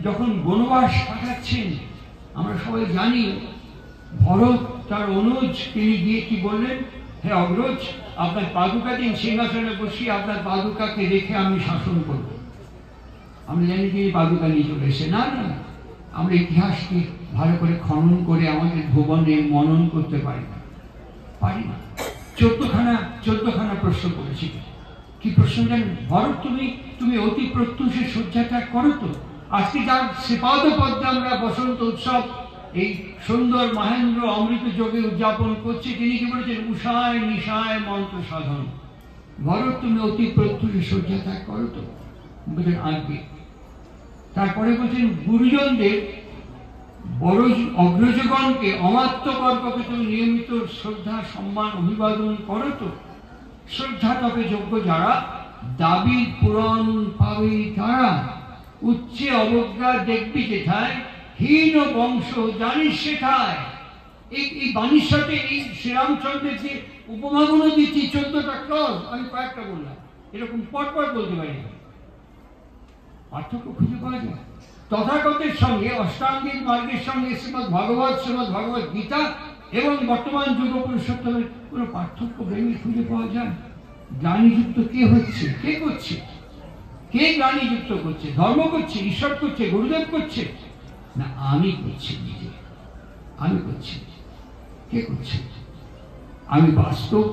S1: যখন বনবাস কাটাচ্ছেন, আমরা সবাই জানি ভরত তার অনুজ তিনি গিয়ে কি বললেন, হে অগ্রজ, আপনার পাদুকা দিন, সিংহাসনে বসিয়ে আপনার পাদুকাকে রেখে আমি শাসন করব। আমরা জানি তিনি পাদুকা নিয়ে চলে এসে না না, আমরা ইতিহাসকে ভালো করে খনন করে আমাদের ভুবনে মনন করতে পারি না। 14খানা প্রশ্ন করেছি। কি প্রশ্ন জানেন? ভরত, তুমি অতি প্রত্যুষে শয্যা ত্যাগ করো তো। আজকে যার শ্রীপাদ পদ্মে আমরা বসন্ত উৎসব এই সুন্দর মহেন্দ্র অমৃত যোগে উদযাপন করছি, তিনি কি বলেছেন? উষায় নিশায় মন্ত্র সাধন। ভরত, তুমি অতি প্রত্যুষে শয্যা ত্যাগ করো তো। বলছেন আগে। তারপরে বলছেন গুরুজনদের বড় অগ্রজগণকে অমাত্যবর্গকে তুমি নিয়মিত শ্রদ্ধা সম্মান অভিবাদন করো তো। শ্রদ্ধা তবে যোগ্য যারা, দাবি পূরণ পাবে তারা। উচ্চে অবজ্ঞা দেখবি যেথায়, হীন বংশ জানিস সেথায়। এই বাণীর সাথে এই শ্রীরামচন্দ্রের যে উপমাগুলো দিচ্ছি 14টা ক্লজ, আমি কয়েকটা বললাম, এরকম পরপর বলতে পারি না, পার্থক্য খুঁজে পাওয়া যায়। তথাগতের সঙ্গে অষ্টাঙ্গিক মার্গের সঙ্গে শ্রীমৎ ভগবত গীতা এবং বর্তমান যুগ পুরুষোত্তমের কোন পার্থক্য বেরিয়ে খুঁজে পাওয়া যায়? জ্ঞানীযুক্ত কে হচ্ছে, কে করছে? কে জ্ঞানীযুক্ত করছে? ধর্ম করছে, ঈশ্বর করছে, গুরুদেব করছে, না আমি করছি নিজে? আমি করছি, কে করছে? আমি বাস্তব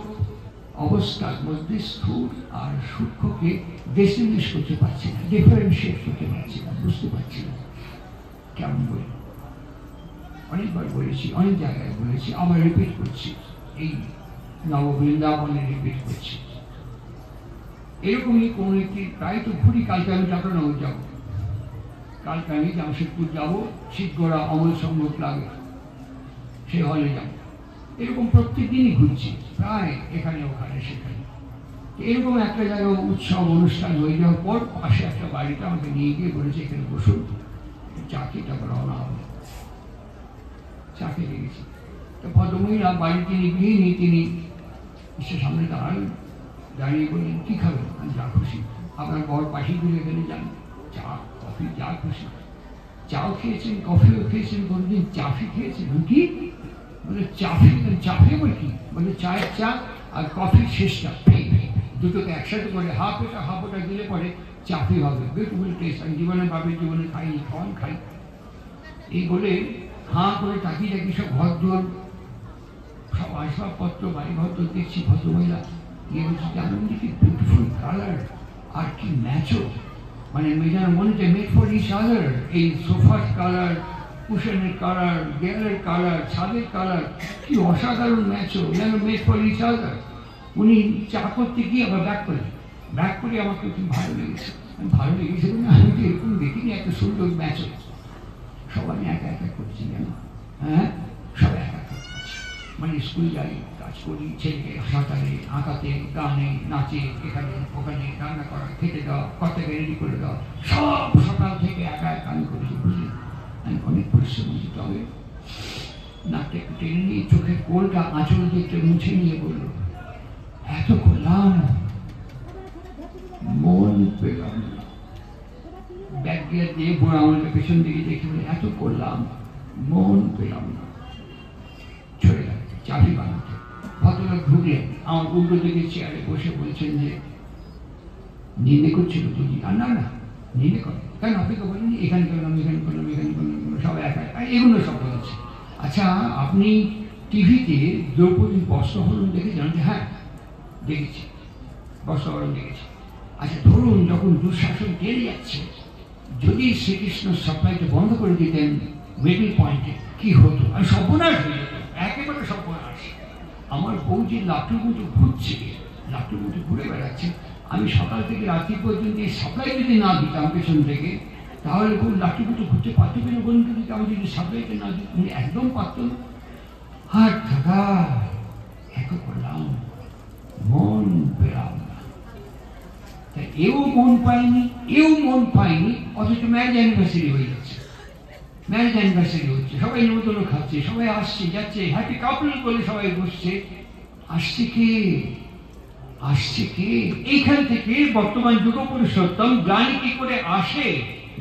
S1: অবস্থার মধ্যে স্থূল আর সূক্ষ্মকে ডিসটিংগুইশ করতে পারছি না, ডিফারেন্সিয়েট করতে পারছি না, বুঝতে পারছি না। কেমন বলি? অনেকবার বলেছি, অনেক জায়গায় বলেছি, আবার রিপিট করছি, এই নববৃন্দাবনে রিপিট করছি। এরকমই কোন একটি প্রায় তো ঘুরি, কালকে আমি চট্টগ্রামে যাব, কালকে আমি জামশেদপুর যাব, শীতগড়া অমল সংঘ ক্লাবে, সে হলে যাব। এরকম প্রত্যেকদিনই ঘুরছি, প্রায় এখানে ওখানে সেখানে। এরকম একটা জায়গায় উৎসব অনুষ্ঠান হয়ে যাওয়ার পর পাশে একটা বাড়িতে আমাকে নিয়ে গিয়ে বলেছে এখানে বসুন, চা খেতে রওনা হবে। চা খেতে গেছি, তো ভদ্রমহিলা বাড়ি তিনি গৃহিণী, তিনি সে সামনে দাঁড়ালেন, দাঁড়িয়ে বললেন কি খাবেন? আমি যা খুশি, আপনার বর পাশে ঘুরে এখানে যান, চা কফি যা খুশি। চাও খেয়েছেন, কফিও খেয়েছেন, কোনদিন চাফি খেয়েছেন? কি বলে চাফি? চাফি আবার কি? বলে চায়ের চা আর কফির শেষটা দুটোকে একসাথে করে হাফ ওটা দিলে পরে চাফি হবে, বিউটিফুল টেস্ট। আমি জীবনে বাপের জীবনে খাইনি, খাই। এই বলে হাঁ করে তাকিয়ে সব ঘর দুয়ার সব আসবাবপত্র বাড়ি ঘর তো দেখছি, ভদ্রমহিলা গিয়ে বলছি জানেন কি বিউটিফুল কালার আর কি ম্যাচও, মানে যেন মনে হচ্ছে মেড ফর ইচ আদার। এই সোফার কালার, কুশনের কালার, দেয়ালের কালার, ছাদের কালার, কি অসাধারণ ম্যাচও, যেন মেড ফর ইচ আদার। উনি চা করতে গিয়ে আবার ব্যাক করে আমাকে খুব ভালো লেগেছে। ভালো লেগেছে মানে আমি তো এরকম দেখিনি, একটা সুন্দর ম্যাচও। সবাই একা একা করছি কেন? হ্যাঁ, সব একা একা করছি। মানে স্কুল যাই, কাজ করি, ছেলেকে সাঁতারে, আঁকাতে, গানে, নাচে, এখানে ওখানে, রান্না করা, খেতে দেওয়া, কর্তাকে রেডি করে দেওয়া, সব সকাল থেকে একা একা আমি করেছি, বুঝলি? আমি অনেক পরিশ্রম দিতে হবে। নাকটা একটু টেনে নিয়ে চোখের কোলটা আঁচল দিয়ে মুছে নিয়ে বললো এত করলাম, মন পেলাম না। ব্যাগ গিয়ার দিয়ে বুড়া আমাকে পেছন দিকে দেখে বলে এত করলাম, মন পেলাম না। চলে গেল চাবি বানাতে। ভদ্রলোক ঢুকলেন, আমার উল্টো দিকে চেয়ারে বসে বলছেন যে নিন্দে করছিল তুই? আর না নিন্দে করে কেন? অপেক্ষা বলেনি এখানে করলাম, এখানে করলাম, এখানে করলাম, সব একা এগুলো সব বলেছে। আচ্ছা, আপনি টিভিতে দ্রৌপদীর বস্ত্রহরণ দেখে জানেন? হ্যাঁ দেখেছি, বস্ত্রহরণ দেখেছি। আচ্ছা ধরুন যখন দুঃশাসন টেনে যাচ্ছে, যদি শ্রীকৃষ্ণ সাপ্লাইটা বন্ধ করে দিতেন মিডল পয়েন্টে, কি হতো? আমি সর্বনাশ হয়ে যেত, একেবারে সর্বনাশ। আমার বউ যে লাটুর মতো ঘুরছে, লাটুর মতো ঘুরে বেড়াচ্ছে, আমি সকাল থেকে রাত্রি পর্যন্ত এই সাপ্লাই যদি না দিতাম পেছন থেকে, তাহলে বউ লাটুর মতো ঘুরতে পারতো কিনা বলুন? কিন্তু আমি যদি সাপ্লাইটা না দিতাম, উনি একদম পারত না। আর দাদা এত করলাম, মন পেলাম না। তাই এও মন পাইনি, অথচ ম্যারেজ অ্যানিভার্সারি হয়ে যাচ্ছে, ম্যারেজ অ্যানিভার্সারি হচ্ছে, সবাই নতুন খাচ্ছে, সবাই আসছে যাচ্ছে, হ্যাপি কাপল বলে সবাই বসছে। আসছে কে? আসছে কে? এইখান থেকে বর্তমান যুগ পুরুষোত্তম জ্ঞানী কি করে আসে,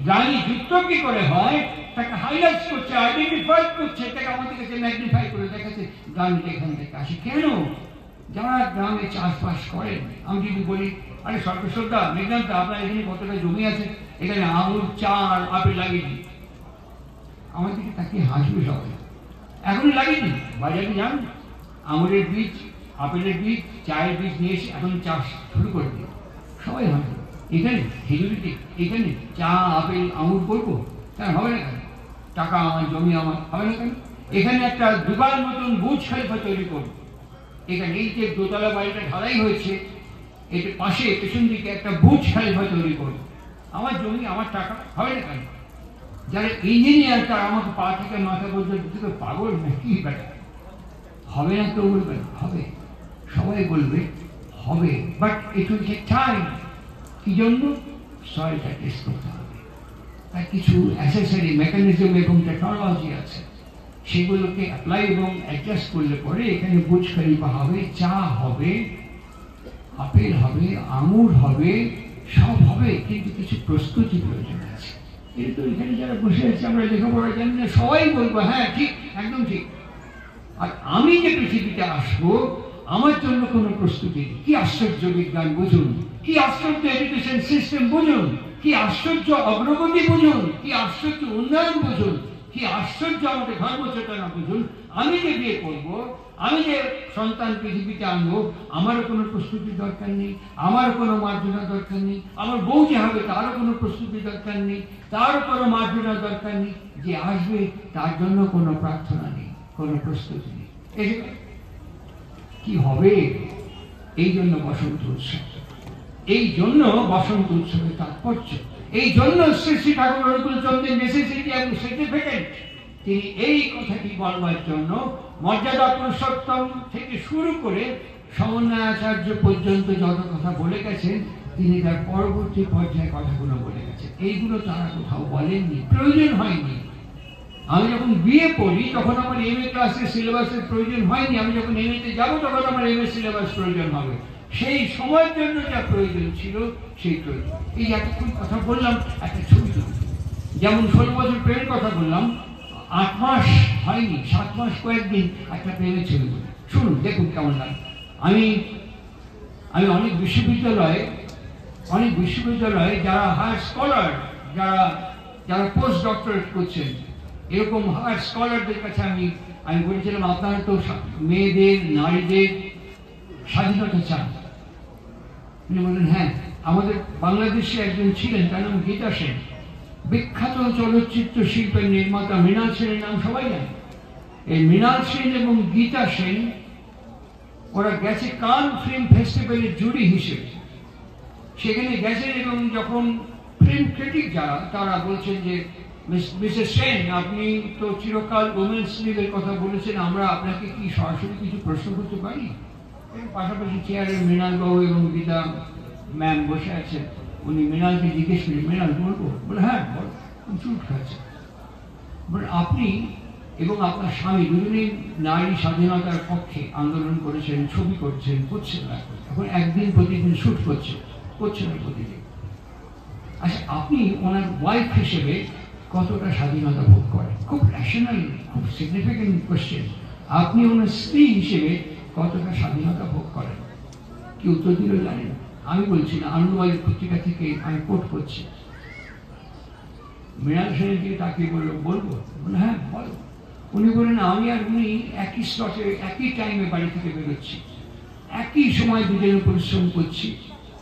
S1: জ্ঞানী যুক্ত কি করে হয়, তাকে হাইলাইট করছে, আইডেন্টিফাই করছে, তাকে আমাদের কাছে ম্যাগনিফাই করে দেখাচ্ছে জ্ঞানীটা এখান থেকে আসে। কেন? যারা গ্রামে চাষবাস করেন, আমি যদি বলি আরে সর্বশ্রদ্ধা মেঘনাথ, আপনার এখানে কতটা জমি আছে, এখানে আঙুর, চা আর আপেল লাগিয়ে দিই, আমার দিকে তাকিয়ে হাসবে সবাই। এখনই লাগিয়ে দিই, বাজারে যান, আঙুরের বীজ, আপেলের বীজ, চায়ের বীজ নিয়ে এসে এখন চাষ শুরু করে দিই, সবাই হাসবে। এখানে খেজুরিতে এখানে চা, আপেল, আঙুর করবো, কেন হবে না? কেন? টাকা আমার, জমি আমার, হবে না কেন? এখানে একটা দুবার মতন বুর্জ খলিফা তৈরি করবো, এখানে এই যে দোতলা বাড়িটা ঢালাই হয়েছে, এর পাশে পেছন দিকে একটা বুর্জ খলিফা তৈরি করবো, আমার জমি, আমার টাকা, হবে না কেন? যারা ইঞ্জিনিয়ার তারা আমাকে পা থেকে মাথা পর্যন্ত পাগল নাকি বেটা, হবে না? কেউ বলবে না হবে, সবাই বলবে হবে, but it will take time. কি জন্য? সয়েলটা টেস্ট করতে হবে, তার কিছু অ্যাসেসরি মেকানিজম এবং টেকনোলজি আছে, সেগুলোকে অ্যাপ্লাই এবং অ্যাডজাস্ট করলে পরে এখানে বুর্জ খলিফা হবে, চা হবে, আপেল হবে, আঙুর হবে, সব হবে, কিন্তু কিছু প্রস্তুতি প্রয়োজন আছে। কিন্তু এখানে যারা বসে আছে, আমরা লেখাপড়া জানি না, সবাই বলবো হ্যাঁ ঠিক, একদম ঠিক। আর আমি যে পৃথিবীতে আসবো, আমার জন্য কোনো প্রস্তুতি নেই। কি আশ্চর্য বিজ্ঞান বুঝুন, কি আশ্চর্য এডুকেশন সিস্টেম বুঝুন, কি আশ্চর্য অগ্রগতি বুঝুন, কি আশ্চর্য উন্নয়ন বুঝুন, কি আশ্চর্য আমাদের ধর্ম চেতনা বুঝুন। আমি যে বিয়ে করবো, আমি যে সন্তান পৃথিবীতে আনবো, আমারও কোনো প্রস্তুতির দরকার নেই, আমার কোনো মার্জনা দরকার নেই, আমার বউ যে হবে তারও কোনো প্রস্তুতি দরকার নেই, তারও কোনো মার্জনা দরকার নেই, যে আসবে তার জন্য কোনো প্রার্থনা নেই, কোনো প্রস্তুতি নেই। কি হবে? এই জন্য বসন্ত উৎসব, এই জন্য বসন্ত উৎসবের তাৎপর্য, এই জন্য শ্রী শ্রী ঠাকুর অনুকূল চন্দ্রের নেসেসিটি এবং সার্টিফিকেট, তিনি এই কথাটি বলবার জন্য মর্যাদা পুরুষোত্তম থেকে শুরু করে সমন্বয়াচার্য পর্যন্ত যত কথা বলে গেছেন, তিনি তার পরবর্তী পর্যায়ে কথাগুলো বলে গেছেন। এইগুলো তারা কোথাও বলেননি, প্রয়োজন হয়নি। আমি যখন বিএ পড়ি তখন আমার এমএ ক্লাসের সিলেবাসের প্রয়োজন হয়নি, আমি যখন এমএতে যাবো তখন আমার এমএ সিলেবাস প্রয়োজন হবে। সেই সময়ের জন্য যা প্রয়োজন ছিল সেই প্রয়োজন। এই এতক্ষণ কথা বললাম, একটা ছবি তুলি, যেমন 16 বছর প্রেমের কথা বললাম, 8 মাস হয়নি, 7 মাস কয়েকদিন একটা প্রেমের ছবি বলি, শুনুন, দেখুন কেমন লাগে। আমি অনেক বিশ্ববিদ্যালয়ে যারা হায়ার স্কলার, যারা পোস্ট ডক্টরেট করছেন, এরকম হায়ার স্কলারদের কাছে আমি বলেছিলাম, আপনারা তো মেয়েদের, নারীদের স্বাধীনতা চান। উনি বললেন হ্যাঁ। আমাদের বাংলাদেশে একজন ছিলেন, তার নাম গীতা সেন, বিখ্যাত চলচ্চিত্র শিল্পের নির্মাতা। মৃণাল সেনের নাম সবাই জানে। এই মৃণাল সেন এবং গীতা সেন ওরা গেছে কান ফিল্ম ফেস্টিভ্যালের জুরি হিসেবে, সেখানে গেছেন এবং যখন ফিল্ম ক্রিটিক যারা, তারা বলছেন যে মিস্টার সেন, আপনি তো চিরকাল ওমেন্স লিগের কথা বলেছেন, আমরা আপনাকে কি সরাসরি কিছু প্রশ্ন করতে পারি? পাশাপাশি চেয়ারে মৃণাল বাবু এবং গীতা ম্যাম বসে আছেন। উনি মৃণালকে জিজ্ঞেস করেন, মৃণাল বলবো? বলে হ্যাঁ বল। চুপ খাচ্ছে। বলে আপনি এবং আপনার স্বামী দুজনেই নারী স্বাধীনতার পক্ষে আন্দোলন করেছেন, ছবি করছেন, করছেন না, এখন একদিন প্রতিদিন শুট করছেন না প্রতিদিন। আচ্ছা, আপনি ওনার ওয়াইফ হিসেবে কতটা স্বাধীনতা ভোগ করেন? খুব রেশনাল, খুব সিগনিফিকেন্ট কোয়েশ্চেন। আপনি ওনার স্ত্রী হিসেবে কতটা স্বাধীনতা ভোগ করেন? কি উত্তর দিল জানেন? আমি বলছি না, আনন্দবাজার পত্রিকা থেকে আমি কোট করছি। মৃণাল সেনের দিকে তাকিয়ে বলবো? বলে হ্যাঁ বলো। উনি বলেন, আমি আর উনি একই স্লটে একই টাইমে বাড়ি থেকে বেরোচ্ছি, একই সময় দুজনে পরিশ্রম করছি,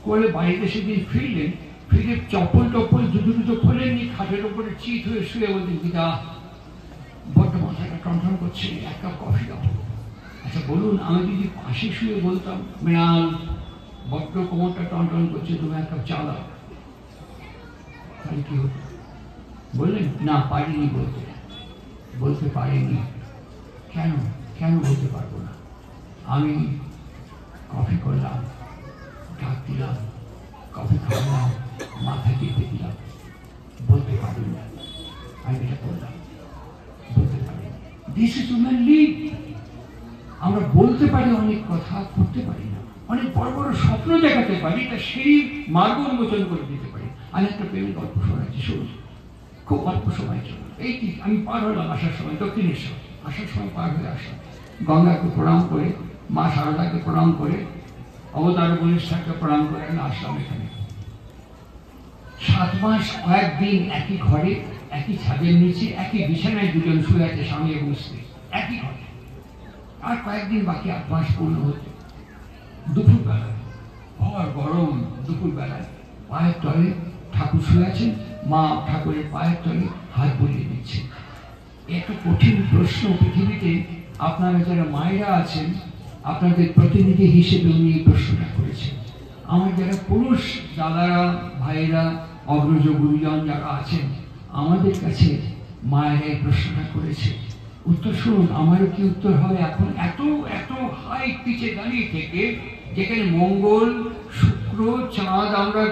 S1: করে বাড়িতে সেদিন ফিরে চপ্পল দুটো খোলেননি, খাটের ওপরে চিত হয়ে শুয়ে বলতেন, গীতা বড্ড মাথাটা টনটন করছে, এক কাপ কফি দাও। আচ্ছা বলুন, আমি যদি পাশে শুয়ে বলতাম, মৃণাল বড্ড কোমরটা টনটন করছে, তুমি এক কাপ চা দাও, তাহলে কি হতো? বললেন না, পারিনি বলতে পারিনি। কেন বলতে পারবো না? আমি কফি করলাম, ঢাক দিলাম, কফি খাওয়ালাম, মাথা টিপে দিলাম, বলতে পারি না আমি এটা করলাম, বলতে পারি। This is woman live. আমরা বলতে পারি অনেক কথা, করতে পারি না। অনেক বড় বড় স্বপ্ন দেখাতে পারি, তা সেই মার্গ উন্মোচন করে দিতে পারি। আমি একটা প্রেমের গল্প শোনাচ্ছি, শুনুন। খুব অল্প সময়ের জন্য। এই আমি পার হলাম আসার সময়, দক্ষিণেশ্বর আসার সময় পার হয়ে আসলাম। গঙ্গাকে প্রণাম করে, মা শারদাকে প্রণাম করে, অবতার গণেশকে প্রণাম করে আমি আসলাম এখানে। 7 মাস কয়েকদিন একই ঘরে, একই ছাদের নিচে, একই বিছানায় দুজন শুয়ে আছে, স্বামী এবং স্ত্রী, একই ঘরে। আর কয়েকদিন বাকি, 8 মাস পূর্ণ হতে। দুপুর বেলায়, ভর গরম দুপুর বেলায়, পায়ের তলে ঠাকুর শুয়ে আছেন, মা ঠাকুরের পায়ের তলে হাত বুলিয়ে দিচ্ছেন। একটা কঠিন প্রশ্ন পৃথিবীতে, আপনারা যারা মায়েরা আছেন, আপনাদের প্রতিনিধি হিসেবে উনি এই প্রশ্নটা করেছেন। আমার যারা পুরুষ দাদারা, ভাইয়েরা, অগ্রজ গুরুজন যারা আছেন, আমাদের কাছে মায়েরা এই প্রশ্নটা করেছে। উত্তর শুনুন, আমারও কি উত্তর হবে এখন? এত এত হাই পিচে দাঁড়িয়ে থেকে, যেখানে মঙ্গল, শুক্র, চাঁদ আমরা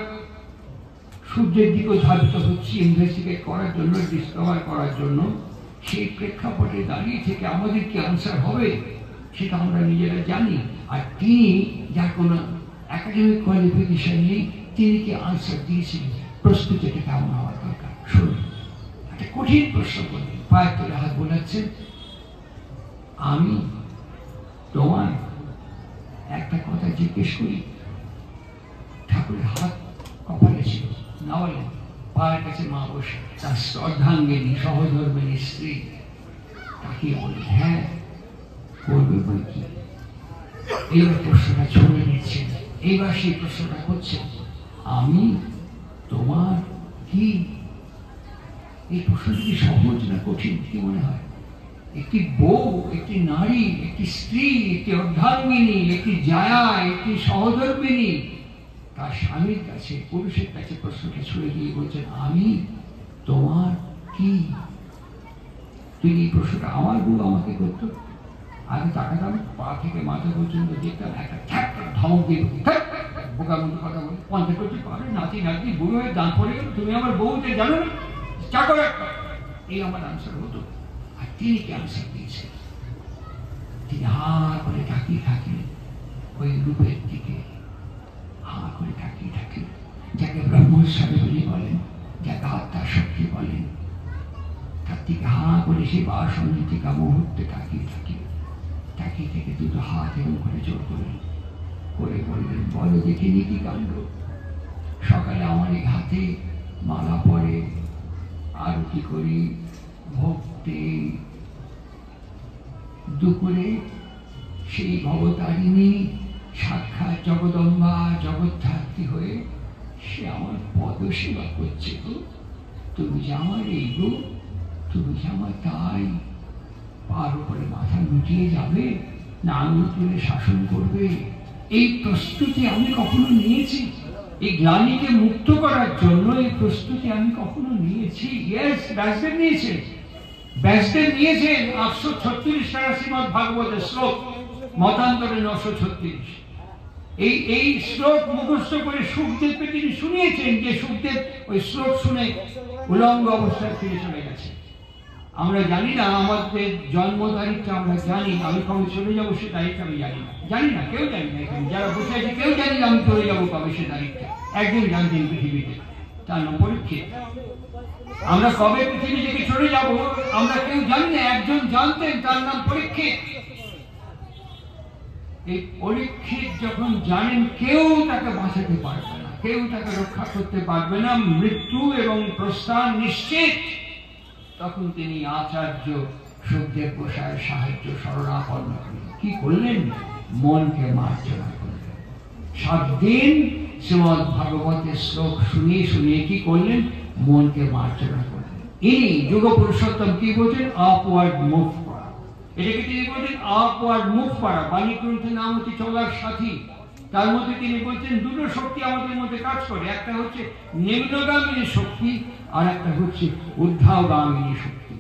S1: সূর্যের দিকে ধাবিত হচ্ছি ইনভেস্টিগেট করার জন্য, ডিসকভার করার জন্য, সেই প্রেক্ষাপটে দাঁড়িয়ে থেকে আমাদের কি আনসার হবে সেটা আমরা নিজেরা জানি। আর তিনি, যার কোনো একাডেমিক কোয়ালিফিকেশন নেই, তিনি কি আনসার দিয়েছিলেন? প্রস্তুতিটা কেমন হওয়া দরকার? শুনুন, একটা কঠিন প্রশ্ন করলেন, পায়ের তলে হাত বোলাচ্ছেন। আমি তোমার একটা কথা জিজ্ঞেস করি। ঠাকুরের হাত কপালে ছিল, না বলেন, পায়ের কাছে মা বসে, তার শ্রদ্ধাঙ্গিনী সহধর্মিনী স্ত্রী তাকে বলে, হ্যাঁ করবে বই কি? এইবার প্রশ্নটা ছড়ে নিচ্ছেন, এইবার সেই প্রশ্নটা করছেন, আমি তোমার কি? এই প্রশ্নটি কি সহজ না কঠিন, কি মনে হয়? একটি বউ, একটি নারী, একটি স্ত্রী, একটি অর্ধাঙ্গিনী, একটি জায়া, একটি সহধর্মিনী তার স্বামীর কাছে, পুরুষের কাছে প্রশ্নটা ছুড়ে দিয়ে বলছেন, আমি তোমার কি? তিনি এই প্রশ্নটা আমার বউ আমাকে করতো। আগে তাকাতাম, পা থেকে মাথা পর্যন্ত দেখতাম, একটা ধমক দিয়ে বোকার মতো কথা বলে, 50 করতে পারে, নাতি নাতি বুড়ো হয়ে দাঁত পড়ে গেল, তুমি আমার বউকে জানো না, চাকর একটা। এই আমার আনসার হতো। আর তিনি কি আনসার দিয়েছেন? তিনি হা করে তাকিয়ে থাকলেন ওই রূপের দিকে, হা করে তাকিয়ে থাকলেন, যাকে ব্রহ্মস্বরূপিণী বলেন, যাকে আত্মার শক্তি বলেন, তার দিকে হা করে সেই বাসন্তিকা মুহূর্তে তাকিয়ে থাকলেন। তাকিয়ে থেকে দুটো হাত এরকম করে জোর করলেন, করে বললেন, বলো দেখিনি কি কাণ্ড? সকালে আমার এই হাতে মালা পরে, আরতি করি, ভক্তি, দুপুরে সেই ভবতারিণী সাক্ষাৎ জগদম্বা জগদ্ধাত্রী হয়ে সে আমার পদসেবা করছে গো। তুমি যে আমার এই গো, তুমি যে আমার তাই, পার উপরে মাথা লুটিয়ে যাবে না আঙুল তুলে শাসন করবে, এই প্রস্তুতি আমি কখনো নিয়েছি? এই গ্লানিকে মুক্ত করার জন্য এই প্রস্তুতি আমি কখনো নিয়েছি? ইয়েস, ব্যাসদেব নিয়েছেন। ব্যাসদেব নিয়েছেন 836 শ্রীমদ্ ভাগবতের শ্লোক, মতান্তরে 936। এই শ্লোক মুখস্থ করে সুখদেবকে তিনি শুনিয়েছেন, যে সুখদেব ওই শ্লোক শুনে উলঙ্গ অবস্থায় ফিরে চলে গেছে। আমরা জানি না আমাদের জন্ম তারিখটা, আমরা জানি আমি কবে চলে যাবো সে তারিখটা আমি জানি না, কেউ জানি না। এখানে যারা বসে আছে কেউ জানি না আমি চলে যাবো কবে সে তারিখটা। একজন জানতেন পৃথিবীতে, তার নাম পরীক্ষিত। আমরা কবে পৃথিবী থেকে চলে যাব আমরা কেউ জানি না, একজন জানতেন, তার নাম পরীক্ষিত। এই পরীক্ষিত যখন জানেন কেউ তাকে বাঁচাতে পারবে না, কেউ তাকে রক্ষা করতে পারবে না, মৃত্যু এবং প্রস্থান নিশ্চিত, তখন তিনি আচার্য সুখদেব গোসাইয়ের সাহায্য শরণাপন্ন করলেন। কি করলেন? মনকে মার্জনা করলেন। 7 দিন শ্রীমদ্ ভাগবতের শ্লোক শুনিয়ে শুনিয়ে কি করলেন? মনকে মার্জনা করলেন। ইনি যুগ পুরুষোত্তম কি বলছেন? আপওয়ার্ড মুভ করা। এটাকে তিনি বলছেন আপওয়ার্ড মুভ করা। বাণী গ্রন্থের নাম হচ্ছে চলার সাথী। তার মধ্যে তিনি বলছেন দুটো শক্তি আমাদের মধ্যে কাজ করে, একটা হচ্ছে নিম্নগামিনী শক্তি, আর একটা হচ্ছে ঊর্ধ্বগামিনী শক্তি।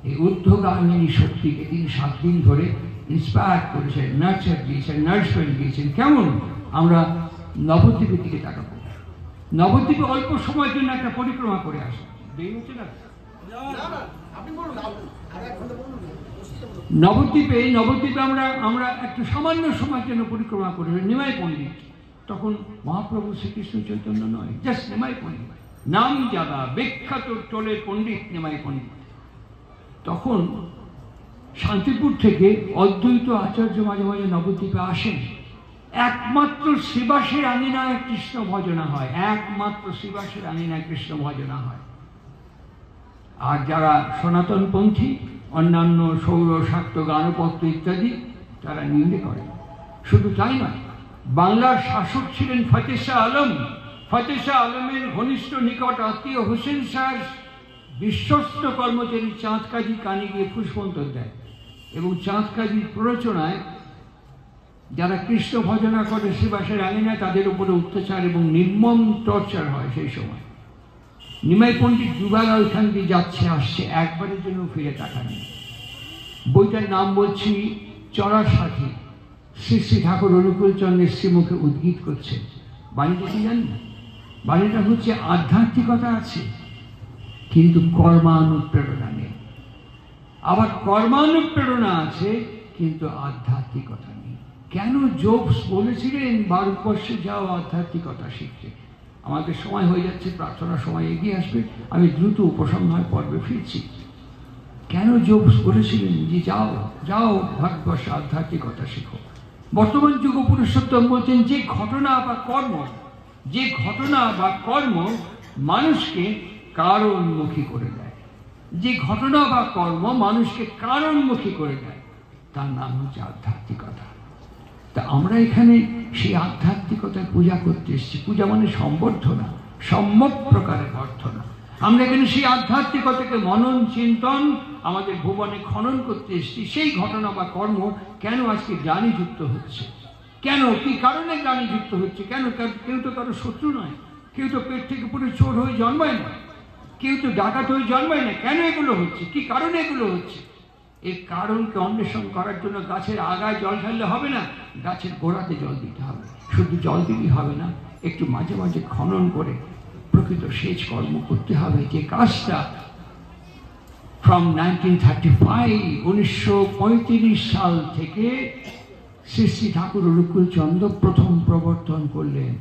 S1: এই ঊর্ধ্বগামিনী শক্তিকে তিনি 7 দিন ধরে ইন্সপায়ার করেছেন, নার্চার দিয়েছেন, নার্সমেন্ট দিয়েছেন। কেমন? আমরা নবদ্বীপের দিকে তাকাবো। নবদ্বীপে অল্প সময়ের জন্য একটা পরিক্রমা করে আসা, দেরি হচ্ছে না? নবদ্বীপে আমরা একটু সামান্য সময়ের জন্য পরিক্রমা করি, নিমাই পণ্ডিত। তখন মহাপ্রভু শ্রীকৃষ্ণ চৈতন্য নয়, জাস্ট নিমাই পণ্ডিত, নাম জাদা বিখ্যাত টোলের পণ্ডিত নিমাই পণ্ডিত। তখন শান্তিপুর থেকে অদ্বৈত আচার্য মাঝে মাঝে নবদ্বীপে আসেন। একমাত্র শ্রীবাসের আঙিনায় কৃষ্ণ ভজনা হয়, একমাত্র শ্রীবাসের আঙিনায় কৃষ্ণ ভজনা হয়। আর যারা সনাতনপন্থী অন্যান্য সৌর শাক্ত গানপত্র ইত্যাদি তারা নিন্দে করে। শুধু তাই নয়, বাংলার শাসক ছিলেন ফতেহ শাহ আলম। ফতেহ শাহ আলমের ঘনিষ্ঠ নিকট আত্মীয় হোসেন শাহর বিশ্বস্ত কর্মচারী চাঁদ কাজী কানে গিয়ে পুষ্পন্তর দেয়, এবং চাঁদ কাজীর প্ররোচনায় যারা কৃষ্ণ ভজনা করে শ্রীবাসের আঙিনায় তাদের উপরে অত্যাচার এবং নির্মম টর্চার হয়। সেই সময় নিমাই পণ্ডিত দুবার ওইখান দিয়ে যাচ্ছে আসছে, একবারের জন্য ফিরে তাকাননি। বইটার নাম বলছি চলার সাথী, শ্রী শ্রী ঠাকুর অনুকূল চন্দ্রের শ্রীমুখে উদ্গীত করছে। বাণীটা কি জানেন? বাণীটা হচ্ছে আধ্যাত্মিকতা আছে কিন্তু কর্মানুপ্রেরণা নেই, আবার কর্মানুপ্রেরণা আছে কিন্তু আধ্যাত্মিকতা নেই। কেন জোবস বলেছিলেন ভারতবর্ষে যাও আধ্যাত্মিকতা শিখতে? আমাদের সময় হয়ে যাচ্ছে, প্রার্থনার সময় এগিয়ে আসবে, আমি দ্রুত উপসংহার পর্বে ফিরছি। কেন জোবস বলেছিলেন যে যাও যাও ভারতবর্ষে আধ্যাত্মিকতা শিখো? বর্তমান যুগ পুরুষোত্তম বলছেন যে ঘটনা বা কর্ম মানুষকে কারণমুখী করে দেয়, যে ঘটনা বা কর্ম মানুষকে কারণমুখী করে দেয়, তার নাম হচ্ছে আধ্যাত্মিকতা। তা আমরা এখানে সেই আধ্যাত্মিকতায় পূজা করতে এসেছি। পূজা মানে সম্বর্ধনা, সম্যক প্রকারের অর্থনা। আমরা এখানে সেই আধ্যাত্মিকতাকে মনন চিন্তন আমাদের ভুবনে খনন করতে এসেছি। সেই ঘটনা বা কর্ম কেন আজকে গ্লানিযুক্ত হচ্ছে, কেন কি কারণে গ্লানিযুক্ত হচ্ছে? কেন? কেউ তো কারো শত্রু নয়, কেউ তো পেট থেকে পুরো চোর হয়ে জন্মায় না, কেউ তো ডাকাত হয়ে জন্মায় না। কেন এগুলো হচ্ছে? কি কারণে এগুলো হচ্ছে? এর কারণকে অন্বেষণ করার জন্য গাছের আগায় জল ঢাললে হবে না, গাছের গোড়াতে জল দিতে হবে। শুধু জল দিলেই হবে না, একটু মাঝে মাঝে খনন করে প্রকৃত সেচ কর্ম করতে হবে। যে কাজটা ফ্রম 1935 সাল থেকে শ্রী শ্রী ঠাকুর অনুকূল চন্দ্র প্রথম প্রবর্তন করলেন।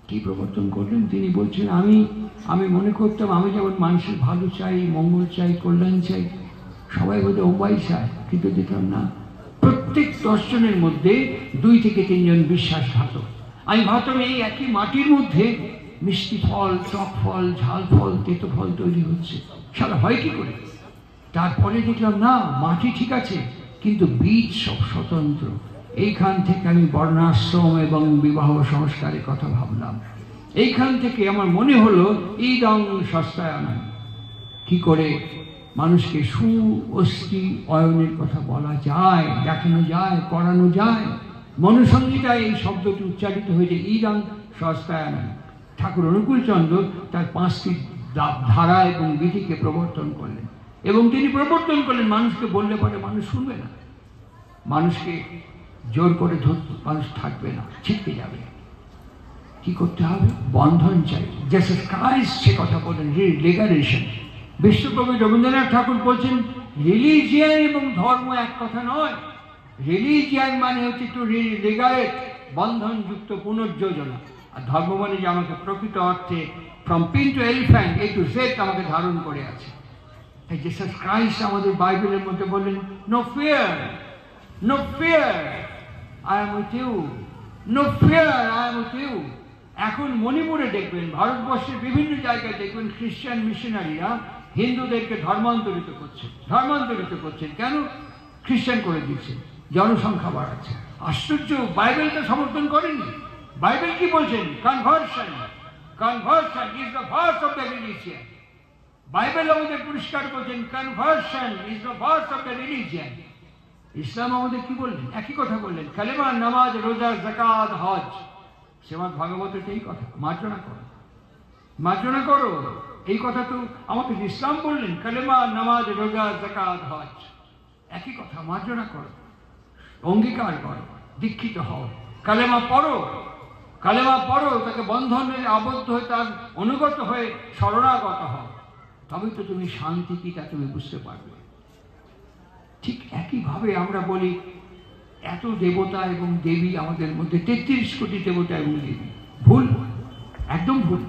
S1: কি প্রবর্তন করলেন? তিনি বলছেন, আমি মনে করতাম আমি যেমন মানুষের ভালো চাই, মঙ্গল চাই, কল্যাণ চাই, সবাই বোধহয় উপায় চায়, কিন্তু দেখলাম না, প্রত্যেক 10 জনের মধ্যে 2 থেকে 3 জন বিশ্বাসঘাতক। আমি ভাবতাম এই একই মাটির মধ্যে মিষ্টি ফল, টক ফল, ঝাল ফল, তেতো ফল তৈরি হচ্ছে, সারা হয় কি করে? তারপরে দেখলাম না, মাটি ঠিক আছে কিন্তু বীজ সব স্বতন্ত্র। এইখান থেকে আমি বর্ণাশ্রম এবং বিবাহ সংস্কারের কথা ভাবলাম। এইখান থেকে আমার মনে হলো ইদং সস্তায়নম, কি করে মানুষকে সুঅস্থি অয়নের কথা বলা যায়, দেখানো যায়, করানো যায়। মনুসংহিতায় এই শব্দটি উচ্চারিত হয়েছে ইদং সস্তায়নম। ঠাকুর অনুকূল চন্দ্র তার 5টি ধারা এবং বিধিকে প্রবর্তন করলেন, এবং তিনি প্রবর্তন করলেন মানুষকে বললে পরে মানুষ শুনবে না, মানুষকে জোর করে ধরতে মানুষ থাকবে না, ছিটকে যাবে। কি করতে হবে? বন্ধন চাই। জেসাস ক্রাইস্ট সে কথা বলেন, লিগারেশন। বিশ্বকবি রবীন্দ্রনাথ ঠাকুর বলছেন রিলিজিয়ান এবং ধর্ম এক কথা নয়। রিলিজিয়ান মানে হচ্ছে একটু লিগারেট, বন্ধনযুক্ত পুনর্যোজনা, আর ধর্ম মানে যে আমাকে প্রকৃত অর্থে from pin to elephant A to Z আমাকে ধারণ করে আছে। তাই জেসাস ক্রাইস্ট আমাদের বাইবেলের মধ্যে বললেন no fear, no fear, I am with you, no fear, I am with you. এখন মণিপুরে দেখবেন, ভারতবর্ষের বিভিন্ন জায়গায় দেখবেন খ্রিস্টান মিশনারিরা হিন্দুদেরকে ধর্মান্তরিত করছেন। কেন? খ্রিস্টান করে দিচ্ছে, জনসংখ্যা বাড়াচ্ছে। আশ্চর্য, বাইবেলটা সমর্থন করেনি। বাইবেল কি বলছেন? Conversion, conversion is the verse of the religion. Bible আমাদের পরিষ্কার করছেন conversion is the verse of the religion. Islam আমাদের কি বললেন? একই কথা বললেন, কালেমা, নামাজ, রোজা, যাকাত, হজ। শ্রীমদ্ ভাগবতের এই কথা, মার্জনা করো, মার্জনা করো, এই কথা তো আমাদের ইসলাম বললেন, কালেমা, নামাজ, রোজা, যাকাত, হজ, একই কথা। মার্জনা করো, অঙ্গীকার করো, দীক্ষিত হও, কালেমা পড়ো, কালেমা পড়ো, তাকে বন্ধনে আবদ্ধ হয়ে তার অনুগত হয়ে শরণাগত হও, তবে তো তুমি শান্তি কি তা তুমি বুঝতে পারবে। ঠিক একইভাবে আমরা বলি এত দেবতা এবং দেবী আমাদের মধ্যে, 33 কোটি দেবতা এবং দেবী। ভুল, একদম ভুল।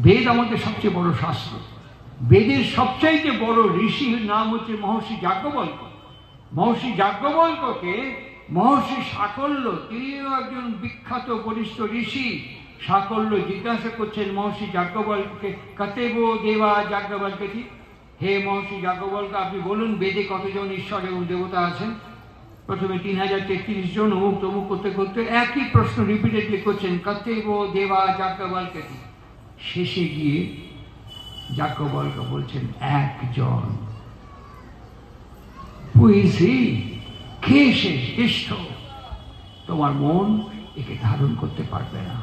S1: বেদ আমাদের সবচেয়ে বড় শাস্ত্র। বেদের সবচাইতে বড় ঋষির নাম হচ্ছে মহর্ষি যাজ্ঞবল্ক্য। মহর্ষি যাজ্ঞবল্ক্যকে মহর্ষি সাকল্য, তিনিও একজন বিখ্যাত বরিষ্ঠ ঋষি। সাকল্য জিজ্ঞাসা করছেন মহর্ষি যাজ্ঞবল্ক্যকে, কতেব দেবা যাজ্ঞবল্ক্যতি, হে মহর্ষি যাজ্ঞবল্ক্য, আপনি বলুন বেদে কতজন ঈশ্বর এবং দেবতা আছেন? প্রথমে 3033 জন, অমুক তমুক করতে করতে একই প্রশ্ন রিপিটেডলি করছেন, কতেব দেবা যাজ্ঞবল্ক্যতি। শেষে গিয়ে যাজ্ঞবল্ক্য বলছেন একজন। কে সে? তিষ্ঠ। তোমার মন একে ধারণ করতে পারবে না,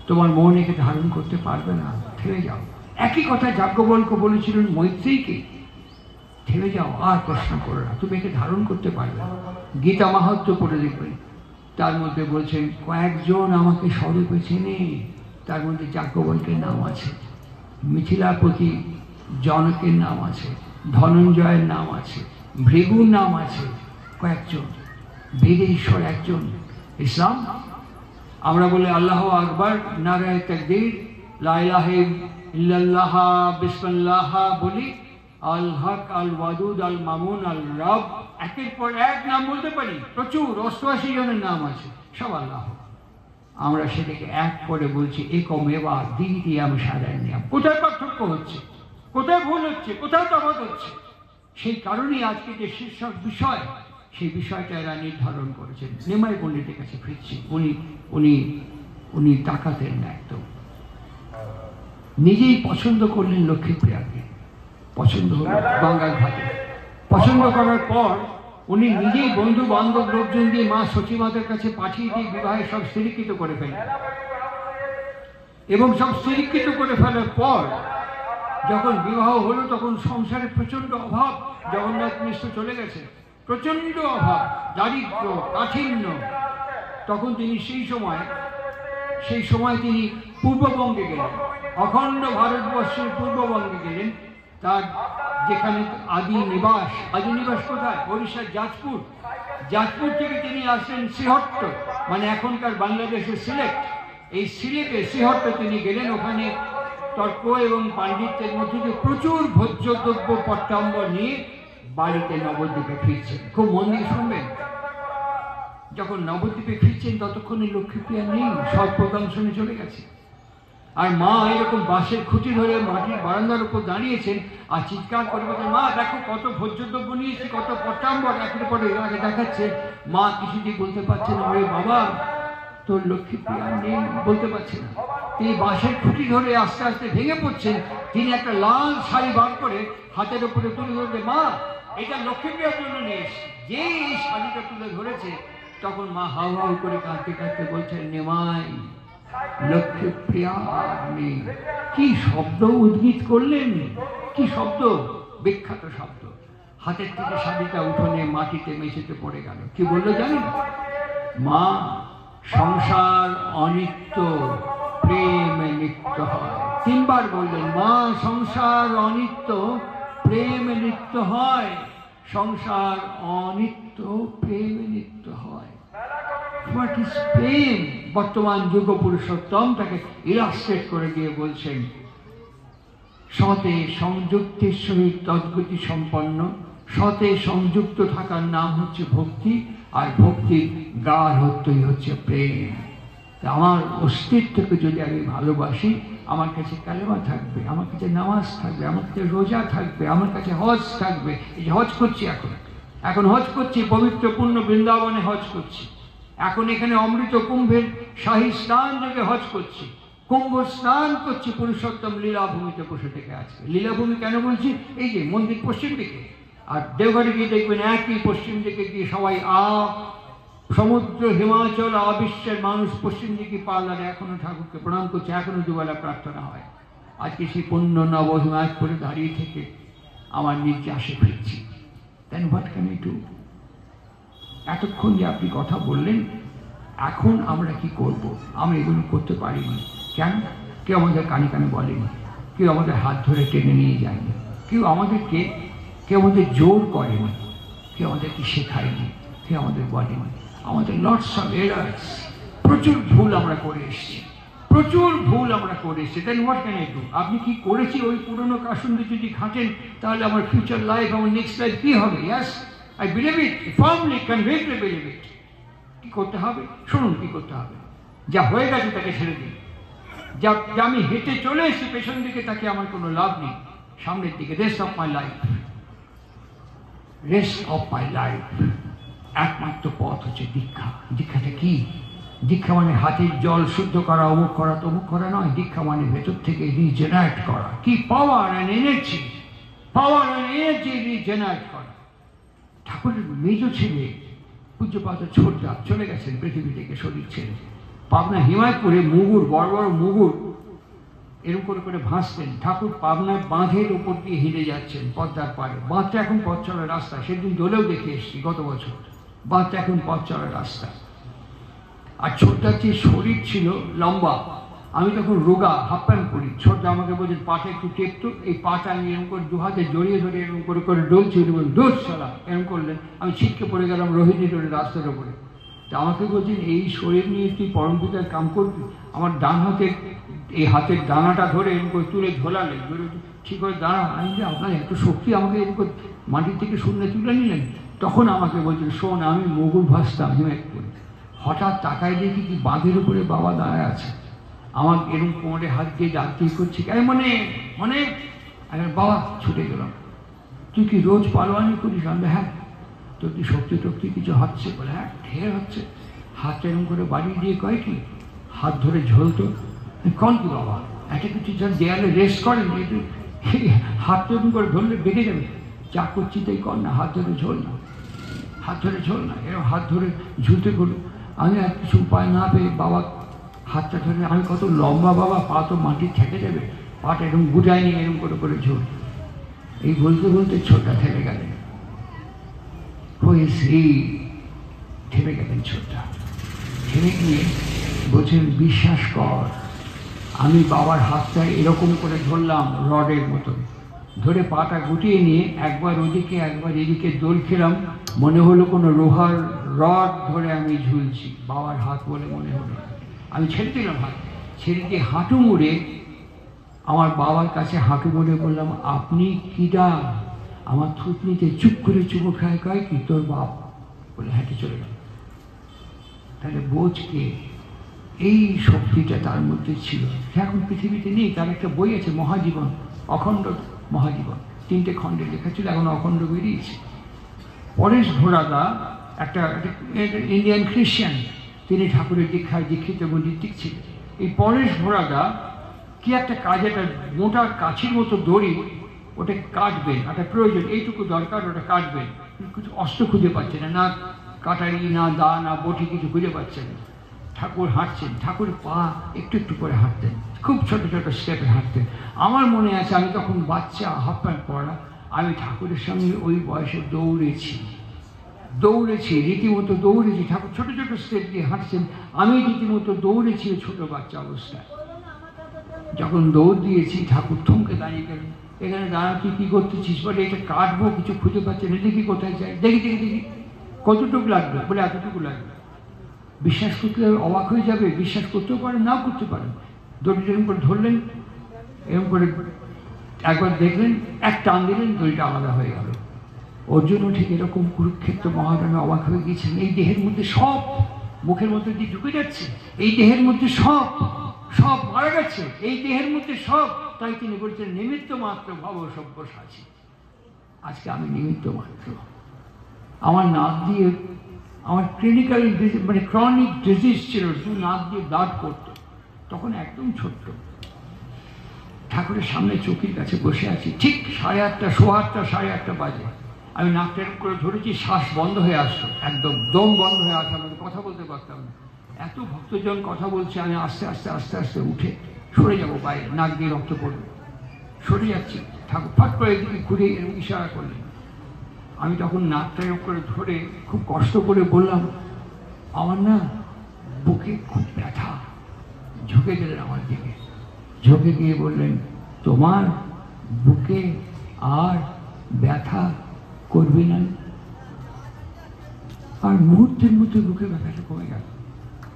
S1: তোমার মন একে ধারণ করতে পারবে না, থেমে যাও। একই কথা যাজ্ঞবল্ক্য বলেছিলেন মৈত্রেয়ীকে, থেমে যাও, আর প্রশ্ন করো না, তুমি একে ধারণ করতে পারবে না। গীতা মাহাত্ম্য পড়ে দেখবেন, তার মধ্যে বলছেন কয়েকজন আমাকে স্বরূপে চেনে, তার মধ্যে যাজ্ঞবল্ক্যের নাম আছে, মিথিলাপতি জনকের নাম আছে, ধনঞ্জয়ের নাম আছে, ভৃগুর নাম আছে, কয়েকজন। বেদে ঈশ্বর একজন। ইসলাম আমরা বলি আল্লাহ আকবার, নারায়ে তাকবীর, লা ইলাহা ইল্লাল্লাহ, বিসমিল্লাহ বলি, আল হক, আল ওয়াদুদ, আল মামুন, আল রব, একের পর এক নাম বলতে পারি, প্রচুর 88 জনের নাম আছে, সব আল্লাহ। আমরা সেটাকে এক করে বলছি একমেবা দ্বিতীয়াম শরণ্যম। কোথায় পার্থক্য হচ্ছে, কোথায় ভুল হচ্ছে, কোথায় তফাৎ হচ্ছে? সেই কারণেই আজকে যে শীর্ষক বিষয়, সেই বিষয়টা এরা নির্ধারণ করেছেন। নিমাই পণ্ডিতের কাছে ফিরছি। উনি তাকাতেন না একদম, নিজেই পছন্দ করলেন লক্ষ্মীপ্রিয়াকে, পছন্দ হল গঙ্গার ঘাটে। পছন্দ করার পর উনি নিজেই বন্ধু বান্ধব লোকজন দিয়ে মা সচিমাতার কাছে পাঠিয়ে দিয়ে বিবাহের সব স্থিরীকৃত করে ফেলেন। এবং সব স্থিরীকৃত করে ফেলার পর যখন বিবাহ হলো, তখন সংসারে প্রচন্ড অভাব। জগন্নাথ মিশ্র চলে গেছে, প্রচন্ড অভাব, দারিদ্র, কাঠিন্য। তখন তিনি সেই সময় তিনি পূর্ববঙ্গে গেলেন, অখণ্ড ভারতবর্ষের পূর্ববঙ্গে গেলেন। তার যেখানে আদি নিবাস কোথায়? ওড়িশার যাজপুর থেকে তিনি আসলেন শ্রীহট্ট, মানে এখনকার বাংলাদেশের সিলেট। এই সিলেটে শ্রীহট্ট তিনি গেলেন। ওখানে তর্ক এবং পাণ্ডিত্যের মধ্যে দিয়ে প্রচুর ভোজ্যদ্রব্য পট্টাম্বর নিয়ে বাড়িতে নবদ্বীপে ফিরছেন। খুব মন দিয়ে শুনবেন, যখন নবদ্বীপে ফিরছেন ততক্ষণে লক্ষ্মীপ্রিয়া নেই, সব প্রোগ্রাম শুনে চলে গেছে। আর মা এরকম বাঁশের খুঁটি ধরে মাটির বারান্দার উপর দাঁড়িয়েছেন আর চিৎকার করে বলছেন, মা দেখো কত ভোজ্যদ্রব্য নিয়েছি, কত পট্টাম্বর। একের পরে এনাকে দেখাচ্ছে। মা কিছুতেই বলতে পারছেন, ওরে বাবা তোর লক্ষ্মীপ্রিয়া নেই, বলতে পারছে না। তিনি বাঁশের খুঁটি ধরে আস্তে আস্তে ভেঙে পড়ছেন। তিনি একটা লাল শাড়ি বার করে হাতের উপরে তুলে ধরতে, মা এটা লক্ষ্মীপ্রিয়ার জন্য নিয়ে এসেছি। যে এই শাড়িটা তুলে ধরেছে, তখন মা হাউ হাউ করে কাঁদতে কাঁদতে বলছেন, নেমাই লক্ষ্মীপ্রিয়া নেই। কি শব্দ উদ্গীত করলেন, কি শব্দ, বিখ্যাত শব্দ। হাতের থেকে শাড়িটা উঠোনে মাটিতে মেঝেতে পড়ে গেল। কি বললো জানেন? মা সংসার অনিত্য, প্রেম নিত্য হয়। 3 বার বললেন, মা সংসার অনিত্য, প্রেম নিত্য হয়। সংসার অনিত্য, প্রেম নিত্য হয়। হোয়াট ইজ প্রেম? বর্তমান যুগ পুরুষোত্তম তাকে ইলাস্ট্রেট করে দিয়ে বলছেন, সতে সংযুক্তের সহিত তদ্গতি সম্পন্ন। সতে সংযুক্ত থাকার নাম হচ্ছে ভক্তি, আর ভক্তির গাঢ়ত্বই হচ্ছে প্রেম। আমার অস্তিত্বকে যদি আমি ভালোবাসি, আমার কাছে কালেমা থাকবে, আমার কাছে নামাজ থাকবে, আমার কাছে রোজা থাকবে, আমার কাছে হজ থাকবে। এই যে হজ করছি, এখন হজ করছি, পবিত্র পূর্ণ বৃন্দাবনে হজ করছি। এখন এখানে অমৃত কুম্ভের শাহী স্নান যোগে হজ করছি, কুম্ভ স্নান করছি পুরুষোত্তম লীলাভূমিতে বসে থেকে। আজকে লীলাভূমি কেন বলছি? এই যে মন্দির পশ্চিম দিকে, আর দেওঘরে গিয়ে দেখবেন একই পশ্চিম দিকে গিয়ে সবাই সমুদ্র হিমাচল বিশ্বের মানুষ পশ্চিম দিকে পার্লারে এখনো ঠাকুরকে প্রণাম করছে, এখনো দুবেলা প্রার্থনা হয়। আজকে সেই পুণ্য নব হিমাচলে দাঁড়িয়ে থেকে আমার নির্যাসে ফিরছি। দেন হোয়াট ক্যান আই ডু? এতক্ষণ যে আপনি কথা বললেন, এখন আমরা কি করব? আমরা এগুলো করতে পারিনি। কেন? কেউ আমাদের কানে কানে বলেনি, কেউ আমাদের হাত ধরে টেনে নিয়ে যায়নি, কেউ আমাদের জোর করেনি। কেউ আমাদেরকে শেখায়নি, কেউ আমাদের বলেনি। আমাদের লটস অফ এরার্স, প্রচুর ভুল আমরা করে এসেছি, প্রচুর ভুল আমরা করে এসেছি। দেন হোয়াট ক্যান আই ডু? আপনি কি করেছি ওই পুরনো কাসুন্দি যদি খাটেন, তাহলে আমার ফিউচার লাইফ, আমার নেক্সট লাইফ কি হবে? Yes, I believe it, firmly convictly believe it. কি করতে হবে শুনুন, কি করতে হবে। যা হয়ে গেছে তাকে ছেড়ে দিন। যা আমি হেঁটে চলে এসেছি পেছন দিকে, তাকে আমার কোনো লাভ নেই। সামনের দিকে, rest of my life, rest of my life. একমাত্র পথ হচ্ছে দীক্ষা। দীক্ষাটা কি? দীক্ষা মানে হাতের জল শুদ্ধ করা, অমুক করা তমুক করা নয়। দীক্ষা মানে ভেতর থেকে রিজেনারেট করা। কি? Power and energy, power and energy regenerate করা। ঠাকুরের মেজ ছেলে পূজ্যপাদ ছোটদা চলে গেছেন পৃথিবী থেকে, শরীর ছেড়ে। পাবনা হিমায়তপুরে মুগুর, বড় বড় মুগুর এরকম করে করে ভাসতেন। ঠাকুর পাবনার বাঁধের উপর দিয়ে হেঁটে যাচ্ছেন পদ্মার পাড়ে। বাঁধটা এখন পথ চলার রাস্তা, সেদিন দোলেও দেখে এসেছি গত বছর। বাঁধটা এখন পথ চলার রাস্তা। আর ছোটদার যে শরীর ছিল লম্বা, আমি তখন রোগা, হাফ প্যান্ট পরি। ছোটদা আমাকে বলছেন পাটা একটু টেপতো, এই পাটা আমি এরকম করে দু হাতে জড়িয়ে ধরে এরকম করে করে ডলছি, দোষ সালা এরকম করলেন। আমি ছিটকে পড়ে গেলাম রোহিণী রোডের রাস্তার উপরে। তা আমাকে বলছেন এই শরীর নিয়ে তুই পরম পিতার কাম করবি? আমার ডান হাতের এই হাতের দানাটা ধরে এরকম করে তুলে ঝোলালেন, ঠিক করে দাঁড়া। আমি যে আপনার এত শক্তি, আমাকে এরকম করে মাটির থেকে শূন্য তুলে নিলেন। তখন আমাকে বলছেন শোন, আমি মুগুর ভাসতাম হিমায়তপুরে। হঠাৎ তাকায় দেখি কি বাঁধের উপরে বাবা দাঁড়ায় আছে। আমার এরকম কোমরে হাত দিয়ে ডাকতে করছে, মনে মনে। বাবা, ছুটে গেলাম। তুই কি রোজ পালোয়ানি করিস? আমি হ্যাঁ। তোর কি শক্তি টক্তি কিছু হচ্ছে? বলে হ্যাঁ, ঢের হচ্ছে। হাতটা এরকম করে বাড়িয়ে দিয়ে কয় কি হাত ধরে ঝোলতো। কন কি বাবা, একটা কিছু যখন দেয়ালে রেস্ট করেন, একটু হাতটা এরকম করে ধরলে বেঁধে যাবে। যা করছি তাই কর না, হাত ধরে ঝোল না, হাত ধরে ঝোল না। এরকম হাত ধরে ঝুলতে গেলো। আমি আর কিছু উপায় না পেয়ে বাবা হাতটা ধরে, আমি কত লম্বা বাবা, পা তো মাটির থেকে যাবে, পাটা এরকম গুটাই নিয়ে এরকম করে করে ঝোল। এই বলতে বলতে ছোটটা থেমে গেলেন। এই থেমে গেলেন ছোটটা। থেমে গিয়ে বলছেন বিশ্বাস কর, আমি বাবার হাতটা এরকম করে ধরলাম রডের মতন, ধরে পাটা গুটিয়ে নিয়ে একবার ওদিকে একবার এদিকে দোল খেলাম। মনে হলো কোনো লোহার রড ধরে আমি ঝুলছি, বাবার হাত বলে মনে হলো। আমি ছেড়ে দিলাম হাত, ছেড়ে দিয়ে হাঁটু মুড়ে আমার বাবার কাছে হাঁটু মুড়ে বললাম, আপনি কিডা? আমার থুতনিতে চুপ করে চুমো খায়, কয় কি তোর বাপ? বলে হেঁটে চলে গেল। তাহলে বোঝকে এই শক্তিটা তার মধ্যে ছিল, সে এখন পৃথিবীতে নেই। তার একটা বই আছে মহাজীবন, অখণ্ড মহাজীবন, 3টে খণ্ডে লেখা ছিল, এখন অখণ্ড বেরিয়েছে। পরেশ ঘোড়াদা একটা ইন্ডিয়ান খ্রিস্টান, তিনি ঠাকুরের দীক্ষায় দীক্ষিত এবং ঋত্বিক ছিলেন। এই পরেশ ঘোড়াদা কি একটা কাজ, একটা মোটা কাছির মতো দড়ি, ওটাকে কাটবেন, একটা প্রয়োজন, এইটুকু দরকার, ওটা কাটবেন। কিছু অস্ত্র খুঁজে পাচ্ছে না, না কাটারি, না দা, না বটি, কিছু খুঁজে পাচ্ছেন। ঠাকুর হাঁটছেন, ঠাকুর পা একটু একটু করে হাঁটতেন, খুব ছোট ছোট স্টেপে হাঁটতেন। আমার মনে আছে আমি তখন বাচ্চা, হাফ প্যান্ট পরা, আমি ঠাকুরের সঙ্গে ওই বয়সে দৌড়েছি, রীতিমতো দৌড়েছি। ঠাকুর ছোট ছোট স্টেপ দিয়ে হাঁটছেন, আমি রীতিমতো দৌড়েছি ছোট বাচ্চা অবস্থায়। যখন দৌড় দিয়েছি, ঠাকুর থমকে দাঁড়িয়ে গেলেন, এখানে দাঁড়া, তুই কি করতেছিস? বলে এটা কাটবো, কিছু খুঁজে পাচ্ছে না, দেখি কোথায় যায়, দেখি দেখি দেখি কতটুকু লাগবে? বলে এতটুকু লাগবে। বিশ্বাস করতে অবাক হয়ে যাবে, বিশ্বাস করতেও পারেন, নাও করতে পারেন। দড়িটা এরকম করে ধরলেন, এরকম করে একবার দেখলেন, এক টান দিলেন, দড়িটা আলাদা হয়ে গেল। ওর জন্য ঠিক এরকম কুরুক্ষেত্র মহারণে অবাক হয়ে গিয়েছেন। এই দেহের মধ্যে সব, মুখের মধ্যে দিয়ে ঢুকে যাচ্ছে, এই দেহের মধ্যে সব সব মারা গেছে, এই দেহের মধ্যে সব। তাই তিনি বলছেন নিমিত্ত মাত্র ভব সব্যসাচী। আজকে আমি নিমিত্ত মাত্র। আমার নাক দিয়ে, আমার ক্লিনিক্যাল মানে ক্রনিক ডিজিজ ছিল, নাক দিয়ে দাঁত পড়তো, তখন একদম ছোট্ট। ঠাকুরের সামনে চৌকির কাছে বসে আছি, ঠিক 8:30, 8:15 বাজে। আমি নাকটা এরকম করে ধরেছি, শ্বাস বন্ধ হয়ে আসতো, একদম দম বন্ধ হয়ে আসতো, আমি কথা বলতে পারতাম না। এত ভক্তজন কথা বলছে, আমি আস্তে আস্তে আস্তে আস্তে উঠে সরে যাবো বাইরে, নাক দিয়ে রক্ত পড়বে, সরে যাচ্ছি। ঠাকুর ফাট করে এদিকে ঘুরে এরকম ইশারা করলেন। আমি তখন নাকটা এরকম করে ধরে খুব কষ্ট করে বললাম, আমার না বুকে খুব ব্যথা। ঝুঁকে গেলেন আমার দিকে, ঝুঁকে গিয়ে বললেন, তোমার বুকে আর ব্যথা করবে না? আমার মুহূর্তের মধ্যে বুকে ব্যথাটা কমে গেল।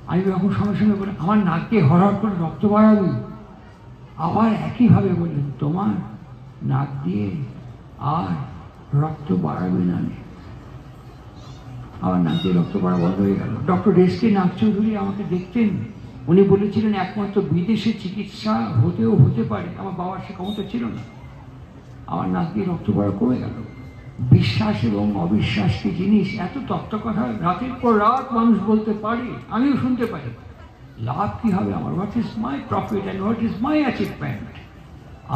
S1: আমি যখন সঙ্গে সঙ্গে বললাম আমার নাক দিয়ে হরহর করে রক্ত বাড়াবে। আবার একইভাবে বললেন তোমার নাক দিয়ে আর রক্ত বাড়াবে না। আমার নাক দিয়ে রক্ত বাড়া বন্ধ হয়ে গেল। Doctor S K. নাগ চৌধুরী আমাকে দেখতেন, উনি বলেছিলেন একমাত্র বিদেশে চিকিৎসা হতেও হতে পারে, আমার বাবার সে ক্ষমতা ছিল না। আমার নাক দিয়ে রক্ত বাড়া কমে গেল। বিশ্বাস এবং অবিশ্বাস কি জিনিস, এত তত্ত্ব কথা রাতের পর রাত মানুষ বলতে পারে, আমিও শুনতে পারি। লাভ কি হবে আমার? What is my profit and what is my achievement?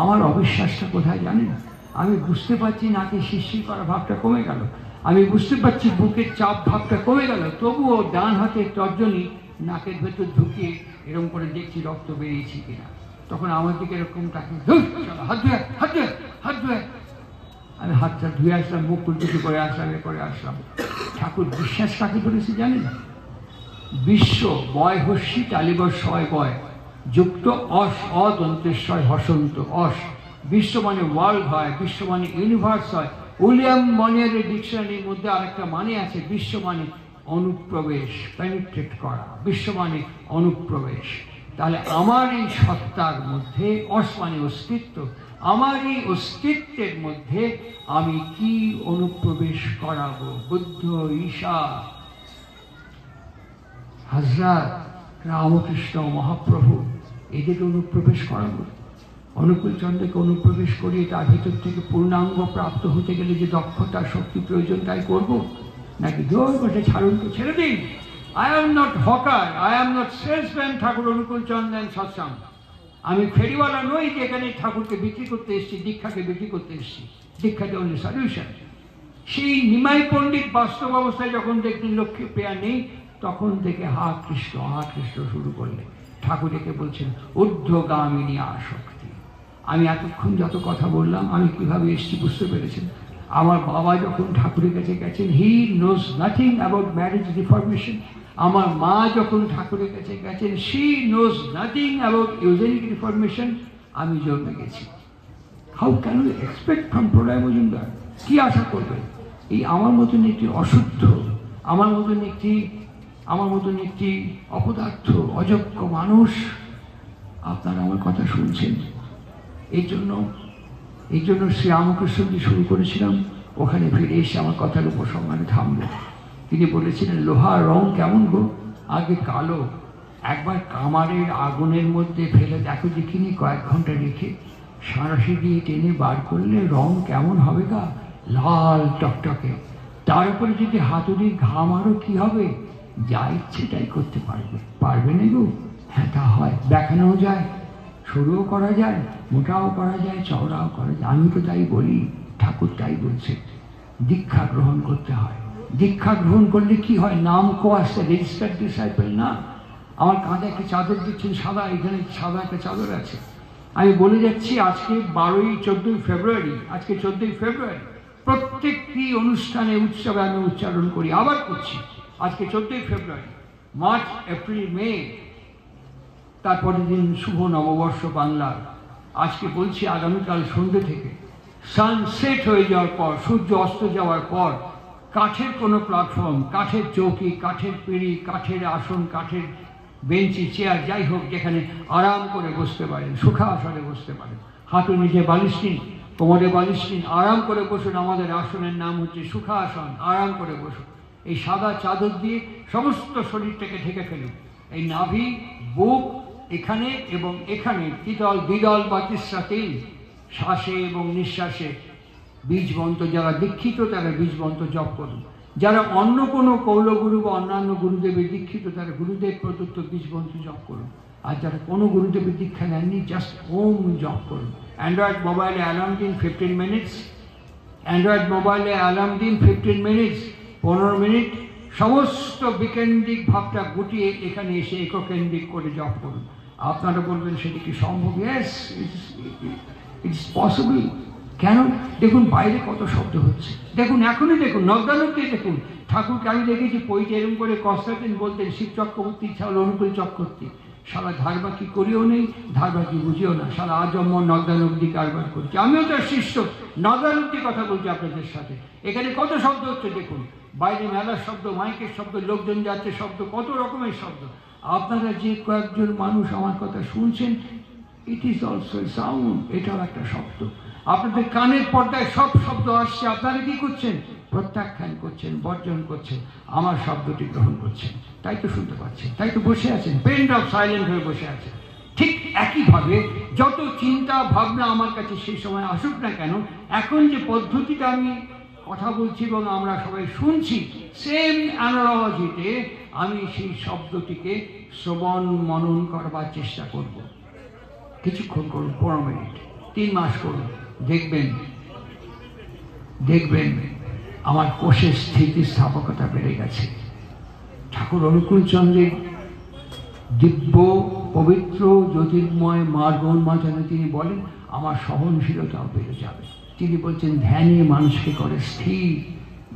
S1: আমার অবিশ্বাসটা কোথায় জানেন? আমি বুঝতে পারছি নাকে শিরশির করা ভাবটা কমে গেল, আমি বুঝতে পারছি বুকের চাপ ভাবটা কমে গেল, তবুও ডান হাতের তর্জনী নাকের ভেতর ঢুকিয়ে এরকম করে দেখছি রক্ত বেরিয়েছি কিনা। তখন আমার দিকে এরকম তাকে হাত ধুয়ে হাত ধুয়ে হাত ধুয়ে আমি হাতটা ধুয়ে আসলাম, মুখ কুলকুচি করে আসলাম, এ করে আসলাম। ঠাকুর বিশ্বাস কাকে করেছে জানেন? বিশ্ব বয় হস্যি টালিবর শয় বয় যুক্ত অস অদন্তেশ্বয় হসন্ত অস। বিশ্ব মানে ওয়ার্ল্ড হয়, বিশ্ব মানে ইউনিভার্স হয়। উইলিয়াম মনিয়ারের ডিকশনারির মধ্যে আরেকটা মানে আছে, বিশ্ব মানে অনুপ্রবেশ, পেনিট্রেট করা, বিশ্ব মানে অনুপ্রবেশ। তাহলে আমার এই সত্তার মধ্যে অস মানে অস্তিত্ব, আমার এই অস্তিত্বের মধ্যে আমি কি অনুপ্রবেশ করাবো? বুদ্ধ, ঈশা, হযরত রামকৃষ্ণ, মহাপ্রভু, এদেরকে অনুপ্রবেশ করাবো। অনুকূল চন্দ্রকে অনুপ্রবেশ করিয়ে তার ভিতর থেকে পূর্ণাঙ্গ প্রাপ্ত হতে গেলে যে দক্ষতা শক্তি প্রয়োজন তাই করবো, নাকি জোর করে ছাড়ুন তো ছেড়ে দিন। I am not hawker, I am not salesman Thakur Anukul Chandra Satsang. আমি ফেরিওয়ালা নই যে এখানে ঠাকুরকে বিক্রি করতে এসেছি, দীক্ষাকে বিক্রি করতে এসেছি। দীক্ষাতে অনলি সলিউশন। সেই নিমাই পণ্ডিত বাস্তব অবস্থায় যখন দেখলেন লক্ষ্মী প্রিয়া নেই, তখন থেকে হা কৃষ্ণ শুরু করলেন। ঠাকুরকে বলছেন ঊর্ধ্বগামিনী আসক্তি। আমি এতক্ষণ যত কথা বললাম, আমি কিভাবে এসেছি বুঝতে পেরেছেন? আমার বাবা যখন ঠাকুরের কাছে গেছেন, he knows nothing about marriage reformation. আমার মা যখন ঠাকুরের কাছে গেছেন, she knows nothing about eugenic reformation. আমি জন্মে গেছি। How can you expect from Pralay Majumdar? কি আশা করবেন? এই আমার মতন একটি অশুদ্ধ, আমার মতন একটি অপদার্থ অযোগ্য মানুষ আপনারা আমার কথা শুনছেন। এই জন্য শ্রীরামকৃষ্ণ দিয়ে শুরু করেছিলাম, ওখানে ফিরে এসে আমার কথার উপসংহারে থামলো। তিনি বলেছিলেন লোহার রং কেমন গো? আগে কালো, একবার কামারের আগুনের মধ্যে ফেলে দেখো দেখিনি, কয়েক ঘন্টা রেখে সাঁড়াশি দিয়ে টেনে বার করলে রং কেমন হবে গা? লাল টকটকে। তার উপরে যদি হাতুড়ির ঘাম আরো কি হবে? যা ইচ্ছে তাই করতে পারবে না গো? হ্যাঁ, তা হয়, দেখানোও যায়, সরুও করা যায়, মোটাও করা যায়, চওড়াও করা যায়। আমি তো তাই বলি, ঠাকুর তাই বলছে। দীক্ষা গ্রহণ করতে হয়। দীক্ষা গ্রহণ করলে কি হয়? নাম কো আসছে, রেজিস্টার্ড ডিসাইপল না। আমার কাঁধে একটা চাদর দিচ্ছেন সাদা, এখানে সাদা একটা চাদর আছে। আমি বলে যাচ্ছি আজকে 14ই ফেব্রুয়ারি, আজকে 14ই ফেব্রুয়ারি। প্রত্যেকটি অনুষ্ঠানে উৎসবে আমি উচ্চারণ করি, আবার করছি। আজকে 14ই ফেব্রুয়ারি, মার্চ, এপ্রিল, মে, তারপরের দিন শুভ নববর্ষ বাংলার। আজকে বলছি আগামীকাল সন্ধ্যে থেকে সানসেট হয়ে যাওয়ার পর, সূর্য অস্ত যাওয়ার পর, কাঠের কোনো প্ল্যাটফর্ম, কাঠের চৌকি, কাঠের পিঁড়ি, কাঠের আসন, কাঠের বেঞ্চি, চেয়ার, যাই হোক, যেখানে আরাম করে বসতে পারেন, সুখাসনে বসতে পারেন। হাঁটু নিচে বালিশ নিন, কোমরে বালিশ নিন, আরাম করে বসুন। আমাদের আসনের নাম হচ্ছে সুখাসন। আরাম করে বসুন। এই সাদা চাদর দিয়ে সমস্ত শরীরটাকে ঢেকে ফেলুন। এই নাভি, বুক, এখানে এবং এখানে দ্বিদল দ্বিদল বা তিস্রা তিল, শ্বাসে এবং নিঃশ্বাসে বীজ মন্ত্র, যারা দীক্ষিত তারা বীজ মন্ত্র জপ করুন। যারা অন্য কোনো কৌলগুরু বা অন্যান্য গুরুদেবের দীক্ষিত তারা গুরুদেব প্রদত্ত বীজ মন্ত্র জপ করুন। আর যারা কোনো গুরুদেবের দীক্ষা নেননি, জাস্ট ওম জপ করুন। অ্যান্ড্রয়েড মোবাইলে অ্যালার্ম দিন 15 মিনিটস। অ্যান্ড্রয়েড মোবাইলে অ্যালার্ম দিন 15 মিনিটস, 15 মিনিট। সমস্ত বিকেন্দ্রিক ভাবটা গুটিয়ে এখানে এসে এককেন্দ্রিক করে জপ করুন। আপনারা বলবেন সেটি কি সম্ভব? Yes, it's possible. কেন? দেখুন বাইরে কত শব্দ হচ্ছে, দেখুন এখনই দেখুন, নগদানকে দেখুন। ঠাকুরকে আমি দেখেছি পইতে এরকম করে কনস্টান্টিন বলতেন, শিব চক্রবর্তী ইচ্ছা হলো অনুকূল চক্রবর্তী। সারা ধারবাকি করিও নেই, ধারবাকি বুঝিও না, সারা আজম্ম নগদানব্দি কারবার করছে। আমিও তার শিষ্য, নগদানব্দি কথা বলছি আপনাদের সাথে। এখানে কত শব্দ হচ্ছে দেখুন। বাইরে মেলার শব্দ, মাইকের শব্দ, লোকজন যাচ্ছে শব্দ, কত রকমের শব্দ। আপনারা যে কয়েকজন মানুষ আমার কথা শুনছেন, ইট ইজ অলসো সাউন্ড, এটাও একটা শব্দ। আপনাদের কানের পর্দায় সব শব্দ আসছে, আপনারা কি করছেন? প্রত্যাখ্যান করছেন, বর্জন করছেন, আমার শব্দটি গ্রহণ করছেন, তাই তো শুনতে পাচ্ছেন, তাই তো বসে আছেন, পেন ড্রপ সাইলেন্ট হয়ে বসে আছেন। ঠিক একইভাবে যত চিন্তা ভাবনা আমার কাছে সেই সময় আসুক না কেন, এখন যে পদ্ধতিটা আমি কথা বলছি এবং আমরা সবাই শুনছি, সেম অ্যানালজিতে আমি সেই শব্দটিকে শ্রবণ মনন করবার চেষ্টা করব। কিছুক্ষণ করুন, 15 মিনিট, 3 মাস করুন, দেখবেন আমার কোষের স্থিতিস্থাপকতা বেড়ে গেছে। ঠাকুর অনুকূল চন্দ্রের দিব্য পবিত্র জ্যোতির্ময় মার্গ উন্মাদনে তিনি বলেন আমার সহনশীলতাও বেড়ে যাবে। তিনি বলছেন ধ্যানে মানুষকে করে স্থির,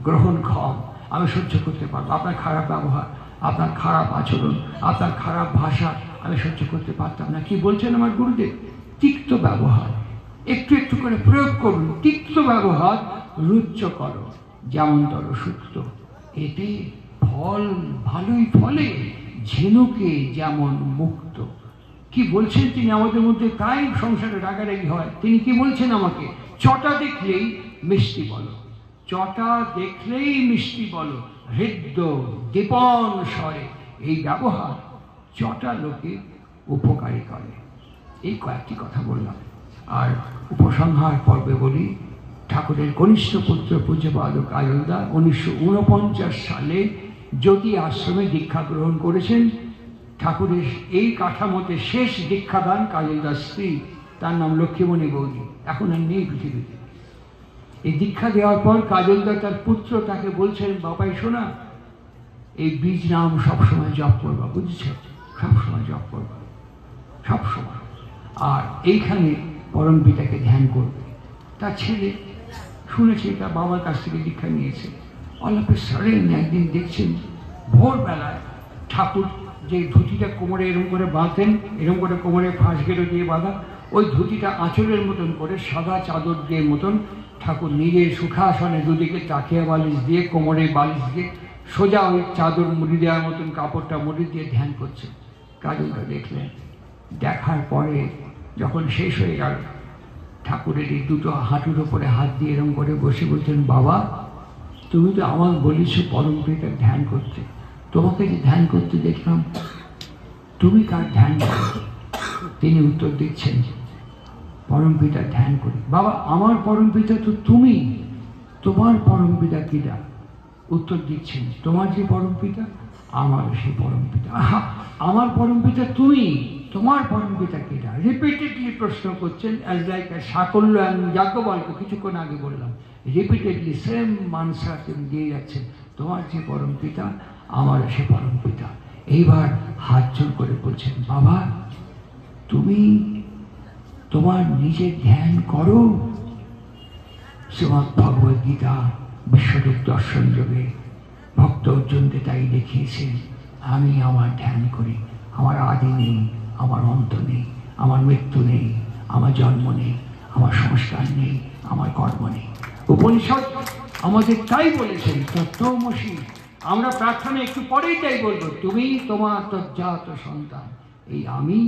S1: গ্রহণক্ষম। আমি সহ্য করতে পারবো আপনার খারাপ ব্যবহার, আপনার খারাপ আচরণ, আপনার খারাপ ভাষা আমি সহ্য করতে পারতাম না। কি বলছেন আমার গুরুদেব? তিক্ত ব্যবহার একটু একটু করে প্রয়োগ করুন। তিক্ত ব্যবহার রুচ্চ করো যেমনতর সুক্ত, এতে ফল ভালোই ফলে, ঝিনুকে যেমন মুক্ত। কি বলছেন তিনি আমাদের মধ্যে? তাই সংসারে রাগারাগি হয়। তিনি কি বলছেন আমাকে? চটা দেখলেই মিষ্টি বলো, চটা দেখলেই মিষ্টি বলো, হৃদ্য দীপন স্বরে। এই ব্যবহার চটা লোকে উপকারী করে। এই কয়েকটি কথা বললাম। আর উপসংহার পর্বে বলি, ঠাকুরের কনিষ্ঠ পুত্র পূজ্যপাদ কাজলদা 1949 সালে জ্যোতি আশ্রমে দীক্ষা গ্রহণ করেছেন। ঠাকুরের এই কাঠামোতে শেষ দীক্ষাদান কাজলদার স্ত্রী, তার নাম লক্ষ্মীমণি বৌদি, এখন আর নেই পৃথিবীতে। এই দীক্ষা দেওয়ার পর কাজলদা তার পুত্র তাকে বলছেন, বাবাই শোনা, এই বীজ নাম সবসময় জপ করবা, বুঝেছ? সবসময় জপ করবা, সবসময়। আর এইখানে পরম পিতাকে ধ্যান করবে। তার ছেলে শুনেছে তার বাবার কাছ থেকে দীক্ষা নিয়েছে। অল্পে সারেন একদিন দেখছেন ভোরবেলায় ঠাকুর যে ধুতিটা কোমরে এরম করে বাঁধতেন, এরম করে কোমরে ফাঁস গেরো দিয়ে বাঁধা, ওই ধুতিটা আঁচলের মতন করে সাদা চাদর দিয়ে মতন ঠাকুর নিজে সুখাসনে দুদিকে তাকিয়া বালিশ দিয়ে, কোমরে বালিশ দিয়ে, সোজা ওই চাদর মুড়ি দেওয়ার মতন কাপড়টা মুড়ি দিয়ে ধ্যান করছে। কাজলটা দেখলেন। দেখার পরে যখন শেষ হয়ে গেল, ঠাকুরের এই দুটো হাঁটুর ওপরে হাত দিয়ে এরম করে বসে বলছেন, বাবা তুমি তো আমার বলিস পরম পিতার ধ্যান করতে, তোমাকে যে ধ্যান করতে দেখলাম, তুমি কার ধ্যান করো? তিনি উত্তর দিচ্ছেন, পরম পিতার ধ্যান করি। বাবা আমার পরম পিতা তো তুমি, তোমার পরম পিতা কিটা? উত্তর দিচ্ছেন, তোমার যে পরম পিতা আমার সেই পরম পিতা। আহা, আমার পরম পিতা তুমি, তোমার পরম পিতা কিটা? রিপিটেডলি প্রশ্ন করছেন, অ্যাজ লাইক সাকল্য যাজ্ঞবল্ক্য কিছুক্ষণ আগে বললাম, রিপিটেডলি সেম আনসার তিনি দিয়ে যাচ্ছেন, তোমার যে পরম পিতা আমার সে পরম পিতা। এইবার হাত জোর করে বলছেন, বাবা তুমি তোমার নিজের ধ্যান করো। শ্রীমদ্ ভগবদ গীতা বিশ্বরূপ দর্শন যোগে ভক্ত অর্জুনকে তাই দেখিয়েছেন, আমি আমার ধ্যান করি। আমার আদি নেই, আমার অন্ত নেই, আমার মৃত্যু নেই, আমার জন্ম নেই, আমার সংস্কার নেই, আমার কর্ম নেই। উপনিষদ আমাদের তাই বলেছেন, তত্ত্বমসি। আমরা প্রার্থনা একটু পরেই তাই বলবো, তুমি তোমার তজ্জাত সন্তান। এই আমি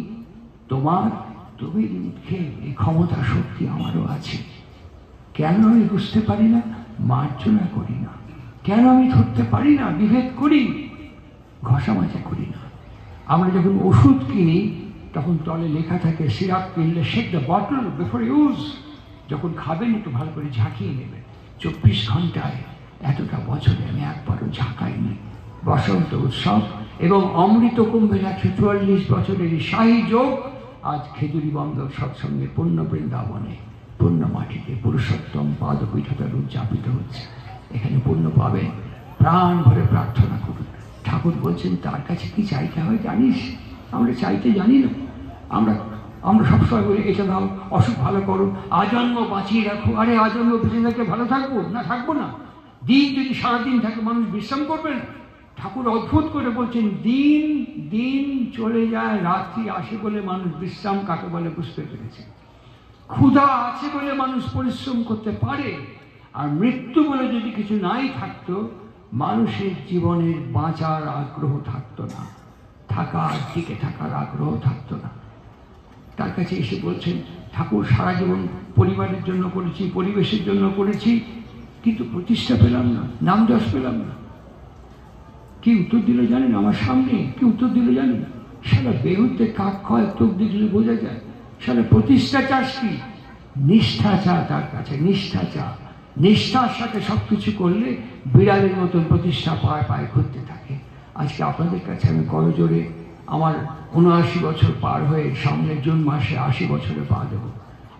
S1: তোমার, তুমি মুখে এই ক্ষমতা শক্তি আমারও আছে। কেন আমি বুঝতে পারি না? মার্জনা করি না। কেন আমি ধরতে পারি না? বিভেদ করি, ঘষা মাজা করি না। আমরা যখন ওষুধ কিনি তখন তলে লেখা থাকে, সিরাপ কিনলে shake the bottle before use. যখন খাবেন একটু ভালো করে ঝাঁকিয়ে নেবেন। 24 ঘন্টায় এতটা বছরে আমি একবারও ঝাঁকাইনি। বসন্ত উৎসব এবং অমৃত কুম্ভের 144 বছরের শাহী যোগ আজ খেজুরি বন্দর সৎসঙ্গে পূর্ণ বৃন্দাবনে, পূর্ণ মাটিতে পুরুষোত্তম পাদপীঠতার উদযাপিত হচ্ছে। এখানে পূর্ণ পাবেন, প্রাণ ভরে প্রার্থনা করুন। ঠাকুর বলছেন তার কাছে কি চাইতে হয় জানিস? আমরা চাইতে জানি না। আমরা সবসময় বলি এটা দাও, অসুখ ভালো করো, আজন্ম বাঁচিয়ে রাখো। আরে আজন্ম বেঁচে থাকলে ভালো থাকবো না? থাকবো না। দিন যদি সারাদিন থাকে মানুষ বিশ্রাম করবে না? ঠাকুর অদ্ভুত করে বলছেন, দিন দিন চলে যায়, রাত্রি আসে বলে মানুষ বিশ্রাম কাকে বলে বুঝতে পেরেছে। ক্ষুধা আছে বলে মানুষ পরিশ্রম করতে পারে। আর মৃত্যু বলে যদি কিছু নাই থাকতো মানুষের জীবনের বাঁচার আগ্রহ থাকতো না, থাকার টিকে থাকার আগ্রহ থাকতো না। তার কাছে এসে বলছেন, ঠাকুর সারা জীবন পরিবারের জন্য করেছি, পরিবেশের জন্য করেছি, কিন্তু প্রতিষ্ঠা পেলাম না, নাম যশ পেলাম না। কি উত্তর দিল জানেন? আমার সামনে কি উত্তর দিল জানেন? সারা বেহুতে কাক খয় তোক দিলে বোঝা যায়। সারা প্রতিষ্ঠা চাস কি? নিষ্ঠা চা তার কাছে, নিষ্ঠা চা। নিষ্ঠার সাথে সবকিছু করলে বিড়ালের মতন প্রতিষ্ঠা পায় পায় ঘুরতে থাকে। আজকে আপনাদের কাছে আমি করজোরে আমার ৭৯ বছর পার হয়ে সামনের জুন মাসে ৮০ বছরে পা দেব।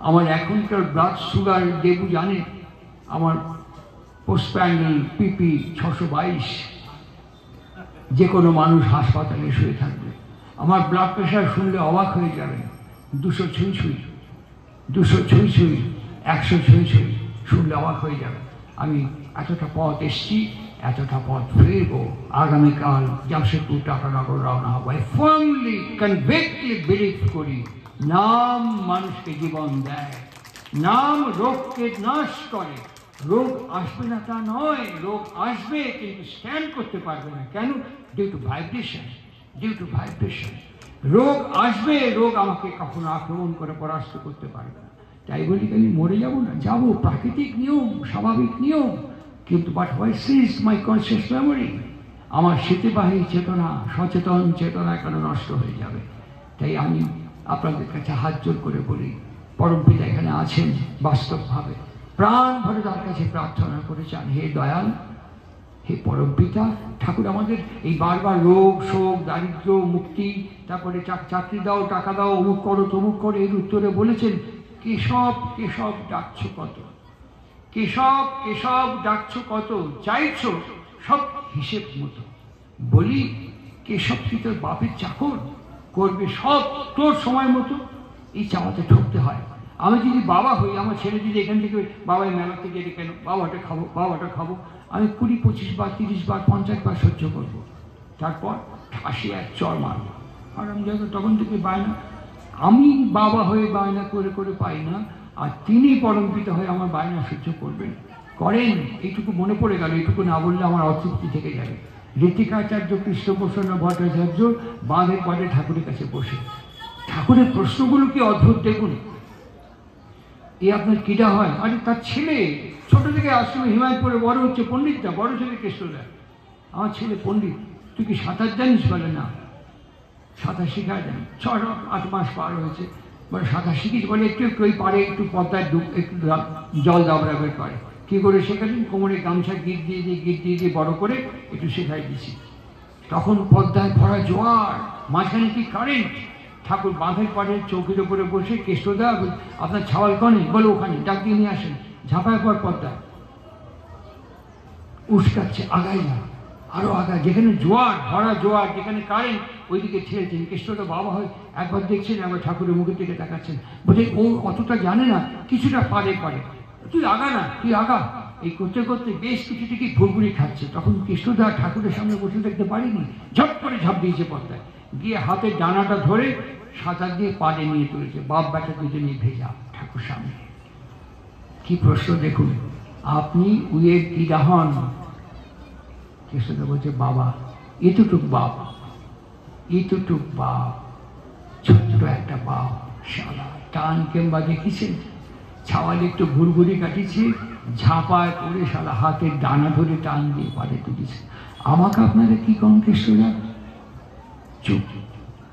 S1: আমার এখনকার ব্লাড সুগার দেবু জানে, আমার পোস্টপ্যান্ডাল পিপি ৬২২, যে কোনো মানুষ হাসপাতালে শুয়ে থাকবে। আমার ব্লাড প্রেশার শুনলে অবাক হয়ে যাবেন, ২০০ ছুঁই ছুঁই, ২০০ ছুঁই ছুঁই, ১০০ ছুঁই ছুঁই, শুনলে অবাক হয়ে যাবে। আমি এতটা পথ এসছি, এতটা পথ ফিরবো। আগামীকাল জামশেদপুর টাটানগর রওনা হবো। ফার্মলি কনভিক্টলি বিলিভ করি, নাম মানুষকে জীবন দেয়, নাম রোগকে নাশ করে। রোগ আসবে না তা নয়, রোগ আসবে কিন্তু স্ট্যান্ড করতে পারবে না। কেন? Due to vibration, due to vibration. রোগ আসবে, রোগ আমাকে কখনো আক্রমণ করে পরাস্ত করতে পারবে না। তাই বলি আমি মরে যাব না, যাবো, প্রাকৃতিক নিয়ম, স্বাভাবিক নিয়ম। কিন্তু but why cease my conscious memory, আমার স্মৃতিবাহী চেতনা, সচেতন চেতনা কেন নষ্ট হয়ে যাবে? তাই আমি আপনাদের কাছে হাত জোর করে বলি, পরমপিতা এখানে আছেন বাস্তবভাবে, প্রাণ ভরে তার কাছে প্রার্থনা করে চান, হে দয়াল, হে পরমপিতা। ঠাকুর আমাদের এই বারবার রোগ শোক দারিদ্র মুক্তি, তারপরে চাকরি দাও, টাকা দাও, অমুক করো তমুক করো, এর উত্তরে বলেছেন, কেশব কেশব ডাকছ কত, কেশব কেশব ডাকছ কত, চাইছ সব হিসেব মতো। বলি, কেশব কি তোর বাপের চাকর? করবে সব তোর সময় মতো। এই চাওয়াতে ঠকতে হয়। আমি যদি বাবা হই, আমার ছেলে যদি এখান থেকে বাবাই মেলা থেকে যেতে, কেন বাবাটা খাবো, বাবাটা খাবো, আমি ২০, ২৫ বার, ৩০ বার, ৫০ বার সহ্য করবো। তারপর ৮০ এক চর মারবো। আর আমি যখন তখন থেকে বায়না, আমি বাবা হয়ে বায়না করে করে পাই না, আর তিনি পরমপিতা হয়ে আমার বায়না সহ্য করবেন, করেন। এইটুকু মনে পড়ে গেল, এইটুকু না বললে আমার অতৃপ্তি থেকে যাবে। ঋতিকাচার্য কৃষ্ণপ্রসন্ন ভট্টাচার্য বাঁধের পরে ঠাকুরের কাছে বসে, ঠাকুরের প্রশ্নগুলো কি অদ্ভুত দেখুন। এ আপনার কিডা হয়? আরে তার ছেলে ছোট থেকে আশ্রমে হিমায়তপুরে বড় হচ্ছে, পণ্ডিতটা, বড় ছেলে কৃষ্ণদা। আমার ছেলে পণ্ডিত, তুই কি সাঁতার জানিস? বলে না, সাঁতার শেখায় জানি, ৬-৮ মাস পার হয়েছে। বলে সাঁতার শিখিস? বলে একটু একটু ওই পারে একটু পদ্মায় একটু জল দাবড়াবের পারে। কী করে শেখালেন? কোমরে গামছা গিট দিয়ে দিয়ে বড় করে একটু শেখাই দিয়েছি। তখন পদ্মায় ভরা জোয়ার, মাঝখানে কি কারেন্ট। ঠাকুর বাঁধের পাড়ে চৌকির ওপরে বসে, কেষ্টদা আপনার ছাওয়াল কনে? বলে ওখানে, ডাক দিয়ে নিয়ে আসেন। ঝাঁপায় পর পদ্মায় উস্কাচ্ছে, আগায় না, আরো আগায়, যেখানে জোয়ার, ভরা জোয়ার, যেখানে কারেন্ট, ওইদিকে ছেড়েছেন। কেষ্টদা বাবা হয় একবার দেখছেন, একবার ঠাকুরের মুখের দিকে তাকাচ্ছেন। বলছে ও অতটা জানে না, কিছুটা পারে, তুই আগা না, তুই আগা। এই করতে করতে বেশ কিছু থেকে ভুরভুরি খাচ্ছে। তখন কৃষ্ণদা ঠাকুরের সামনে বসে দেখতে পারেনি, ঝট করে ঝাঁপ দিয়েছে পদ্মায়, গিয়ে হাতের ডানাটা ধরে সাঁতার দিয়ে পাড়ে নিয়ে তুলেছে। বাপ বেটা দুজনেই ভেজা ঠাকুর সামনে। কি প্রশ্ন দেখুন, আপনি উয়ের কিডা হন? কৃষ্ণদা বলছে, বাবা। এতটুক বাপ, এতটুক বাপ, ছোট্ট একটা বাপ, শালা টান কেমবা দেখেছেন? ছাওয়ালে একটু ঘুরঘুরি কাটিয়েছে, ঝাঁপায় পড়ে শালা হাতের ডানা ধরে টান দিয়ে পাড়ে তুলেছে। আমাকে আপনারা কি কন? কৃষ্ণদা চুপ।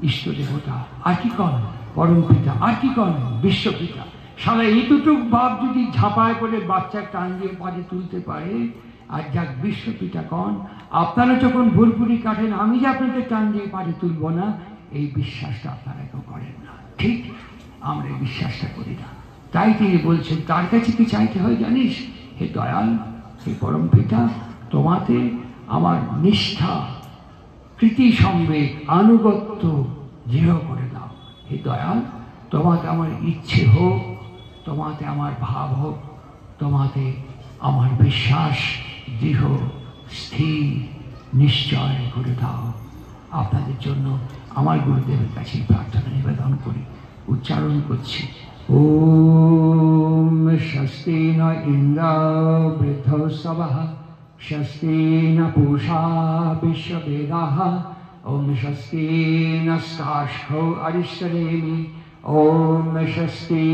S1: ইষ্ট দেবতা আর কি কন? পরম পিতা আর কি কন? বিশ্বপিতা। শালা এতটুক বাপ যদি ঝাঁপায় করে বাচ্চার টান দিয়ে পাড়ে তুলতে পারে, আর যাক বিশ্বপিতা কন, আপনারা যখন ভুরভুরি কাটেন, আমি যে আপনাদের টান দিয়ে পাড়ে তুলব না, এই বিশ্বাসটা আপনারা কেউ করেন না। ঠিক, আমরা এই বিশ্বাসটা করি না। তাই তিনি বলছেন, তার কাছে কি চাইতে হয় জানিস? হে দয়াল, হে পরম পিতা, তোমাতে আমার নিষ্ঠা, কৃতি সম্বেক, আনুগত্য দৃঢ় করে দাও। হে দয়াল, তোমাতে আমার ইচ্ছে হোক, তোমাতে আমার ভাব হোক, তোমাতে আমার বিশ্বাস দৃঢ় স্থির নিশ্চয় করে দাও। আপনাদের জন্য আমার গুরুদেবের কাছে প্রার্থনা নিবেদন করি, উচ্চারণ করছি। ওম স্বস্তি ন ইন্দ্র বৃদ্ধ সভঃ स्वस्ति न पूषा विश्ववेदाः ॐ स्वस्ति नस्तार्क्ष्यो अरिष्टनेमि ॐ स्वस्ति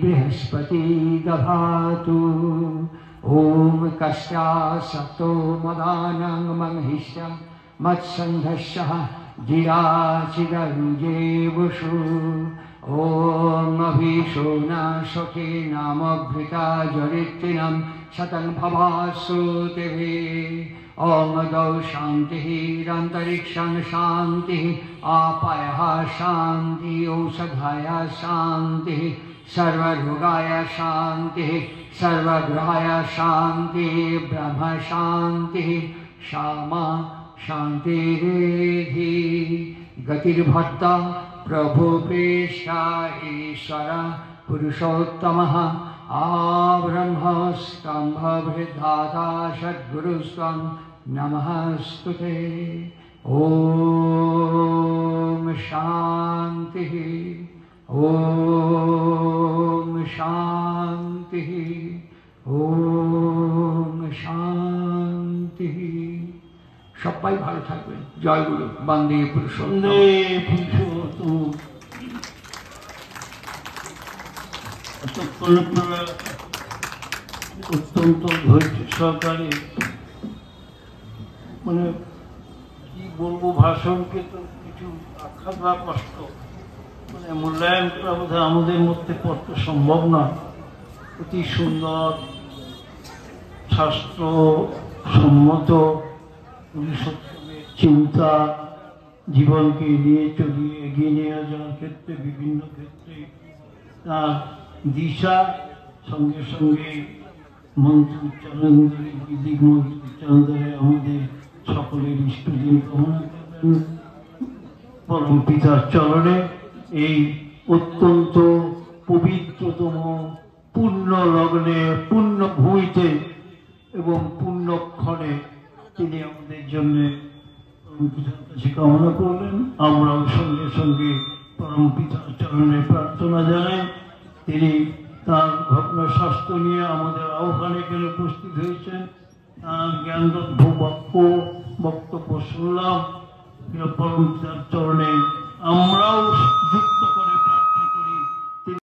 S1: बृहस्पति दधातु ॐ कस्यासक्तो मदानं मङ्हिष्यं मत्सन्धस्यः जिराचिदरुजे वसु ॐ अभिशोना सखे नामभृता जरित्रिणं शतं भवासु तिभिः ॐ द्वौ शान्तिरन्तरिक्षं शान्तिः आपायः शान्तिः औषधाय शान्तिः सर्वरोगाय शान्तिः सर्वग्रहाय शान्तिः ब्रह्म शान्तिः क्षमा शान्तिरेधि गतिर्भर्ता प्रभु प्रेष्ठा ईश्वर पुरुषोत्तमः आब्रह्मस्तम्भभृद्धाता सद्गुरुस्त्वं नमस्तुते ॐ शान्तिः ॐ शान्तिः ॐ शान्तिः সবাই ভালো থাকবেন জয় গুরু বন্দে পুরুষোত্তম
S2: অত্যন্ত ধৈর্য সহকারে মানে কি বলবো ভাষণকে তো কিছু আখ্যা দেওয়া কষ্ট মানে মূল্যায়ন করা বোধহয় আমাদের মধ্যে পড়তে সম্ভব নয় অতি সুন্দর শাস্ত্র সম্মত পুরুষোত্তমের চিন্তা জীবনকে নিয়ে চলিয়ে এগিয়ে নিয়ে যাওয়ার ক্ষেত্রে বিভিন্ন ক্ষেত্রে তার দিশা সঙ্গে সঙ্গে মন্ত্র উচ্চারণ ধরে বৈদিক মন্ত্র উচ্চারণ ধরে আমাদের সকলের ইষ্টদিন কামনা করবেন পরম পিতার চরণে এই অত্যন্ত পবিত্রতম পূর্ণ লগ্নে পূর্ণ ভূমিতে এবং পূর্ণক্ষণে তিনি আমাদের জন্য পরম পিতার কাছে কামনা করলেন। আমরাও সঙ্গে সঙ্গে পরম পিতার চরণে প্রার্থনা জানাই তিনি তার ঘটনা শাস্ত্র নিয়ে আমাদের আহ্বানে এখানে উপস্থিত হয়েছেন। তার জ্ঞানদগ্ধ বক্তব্য শুনলাম পরম পিতার চরণে আমরাও যুক্ত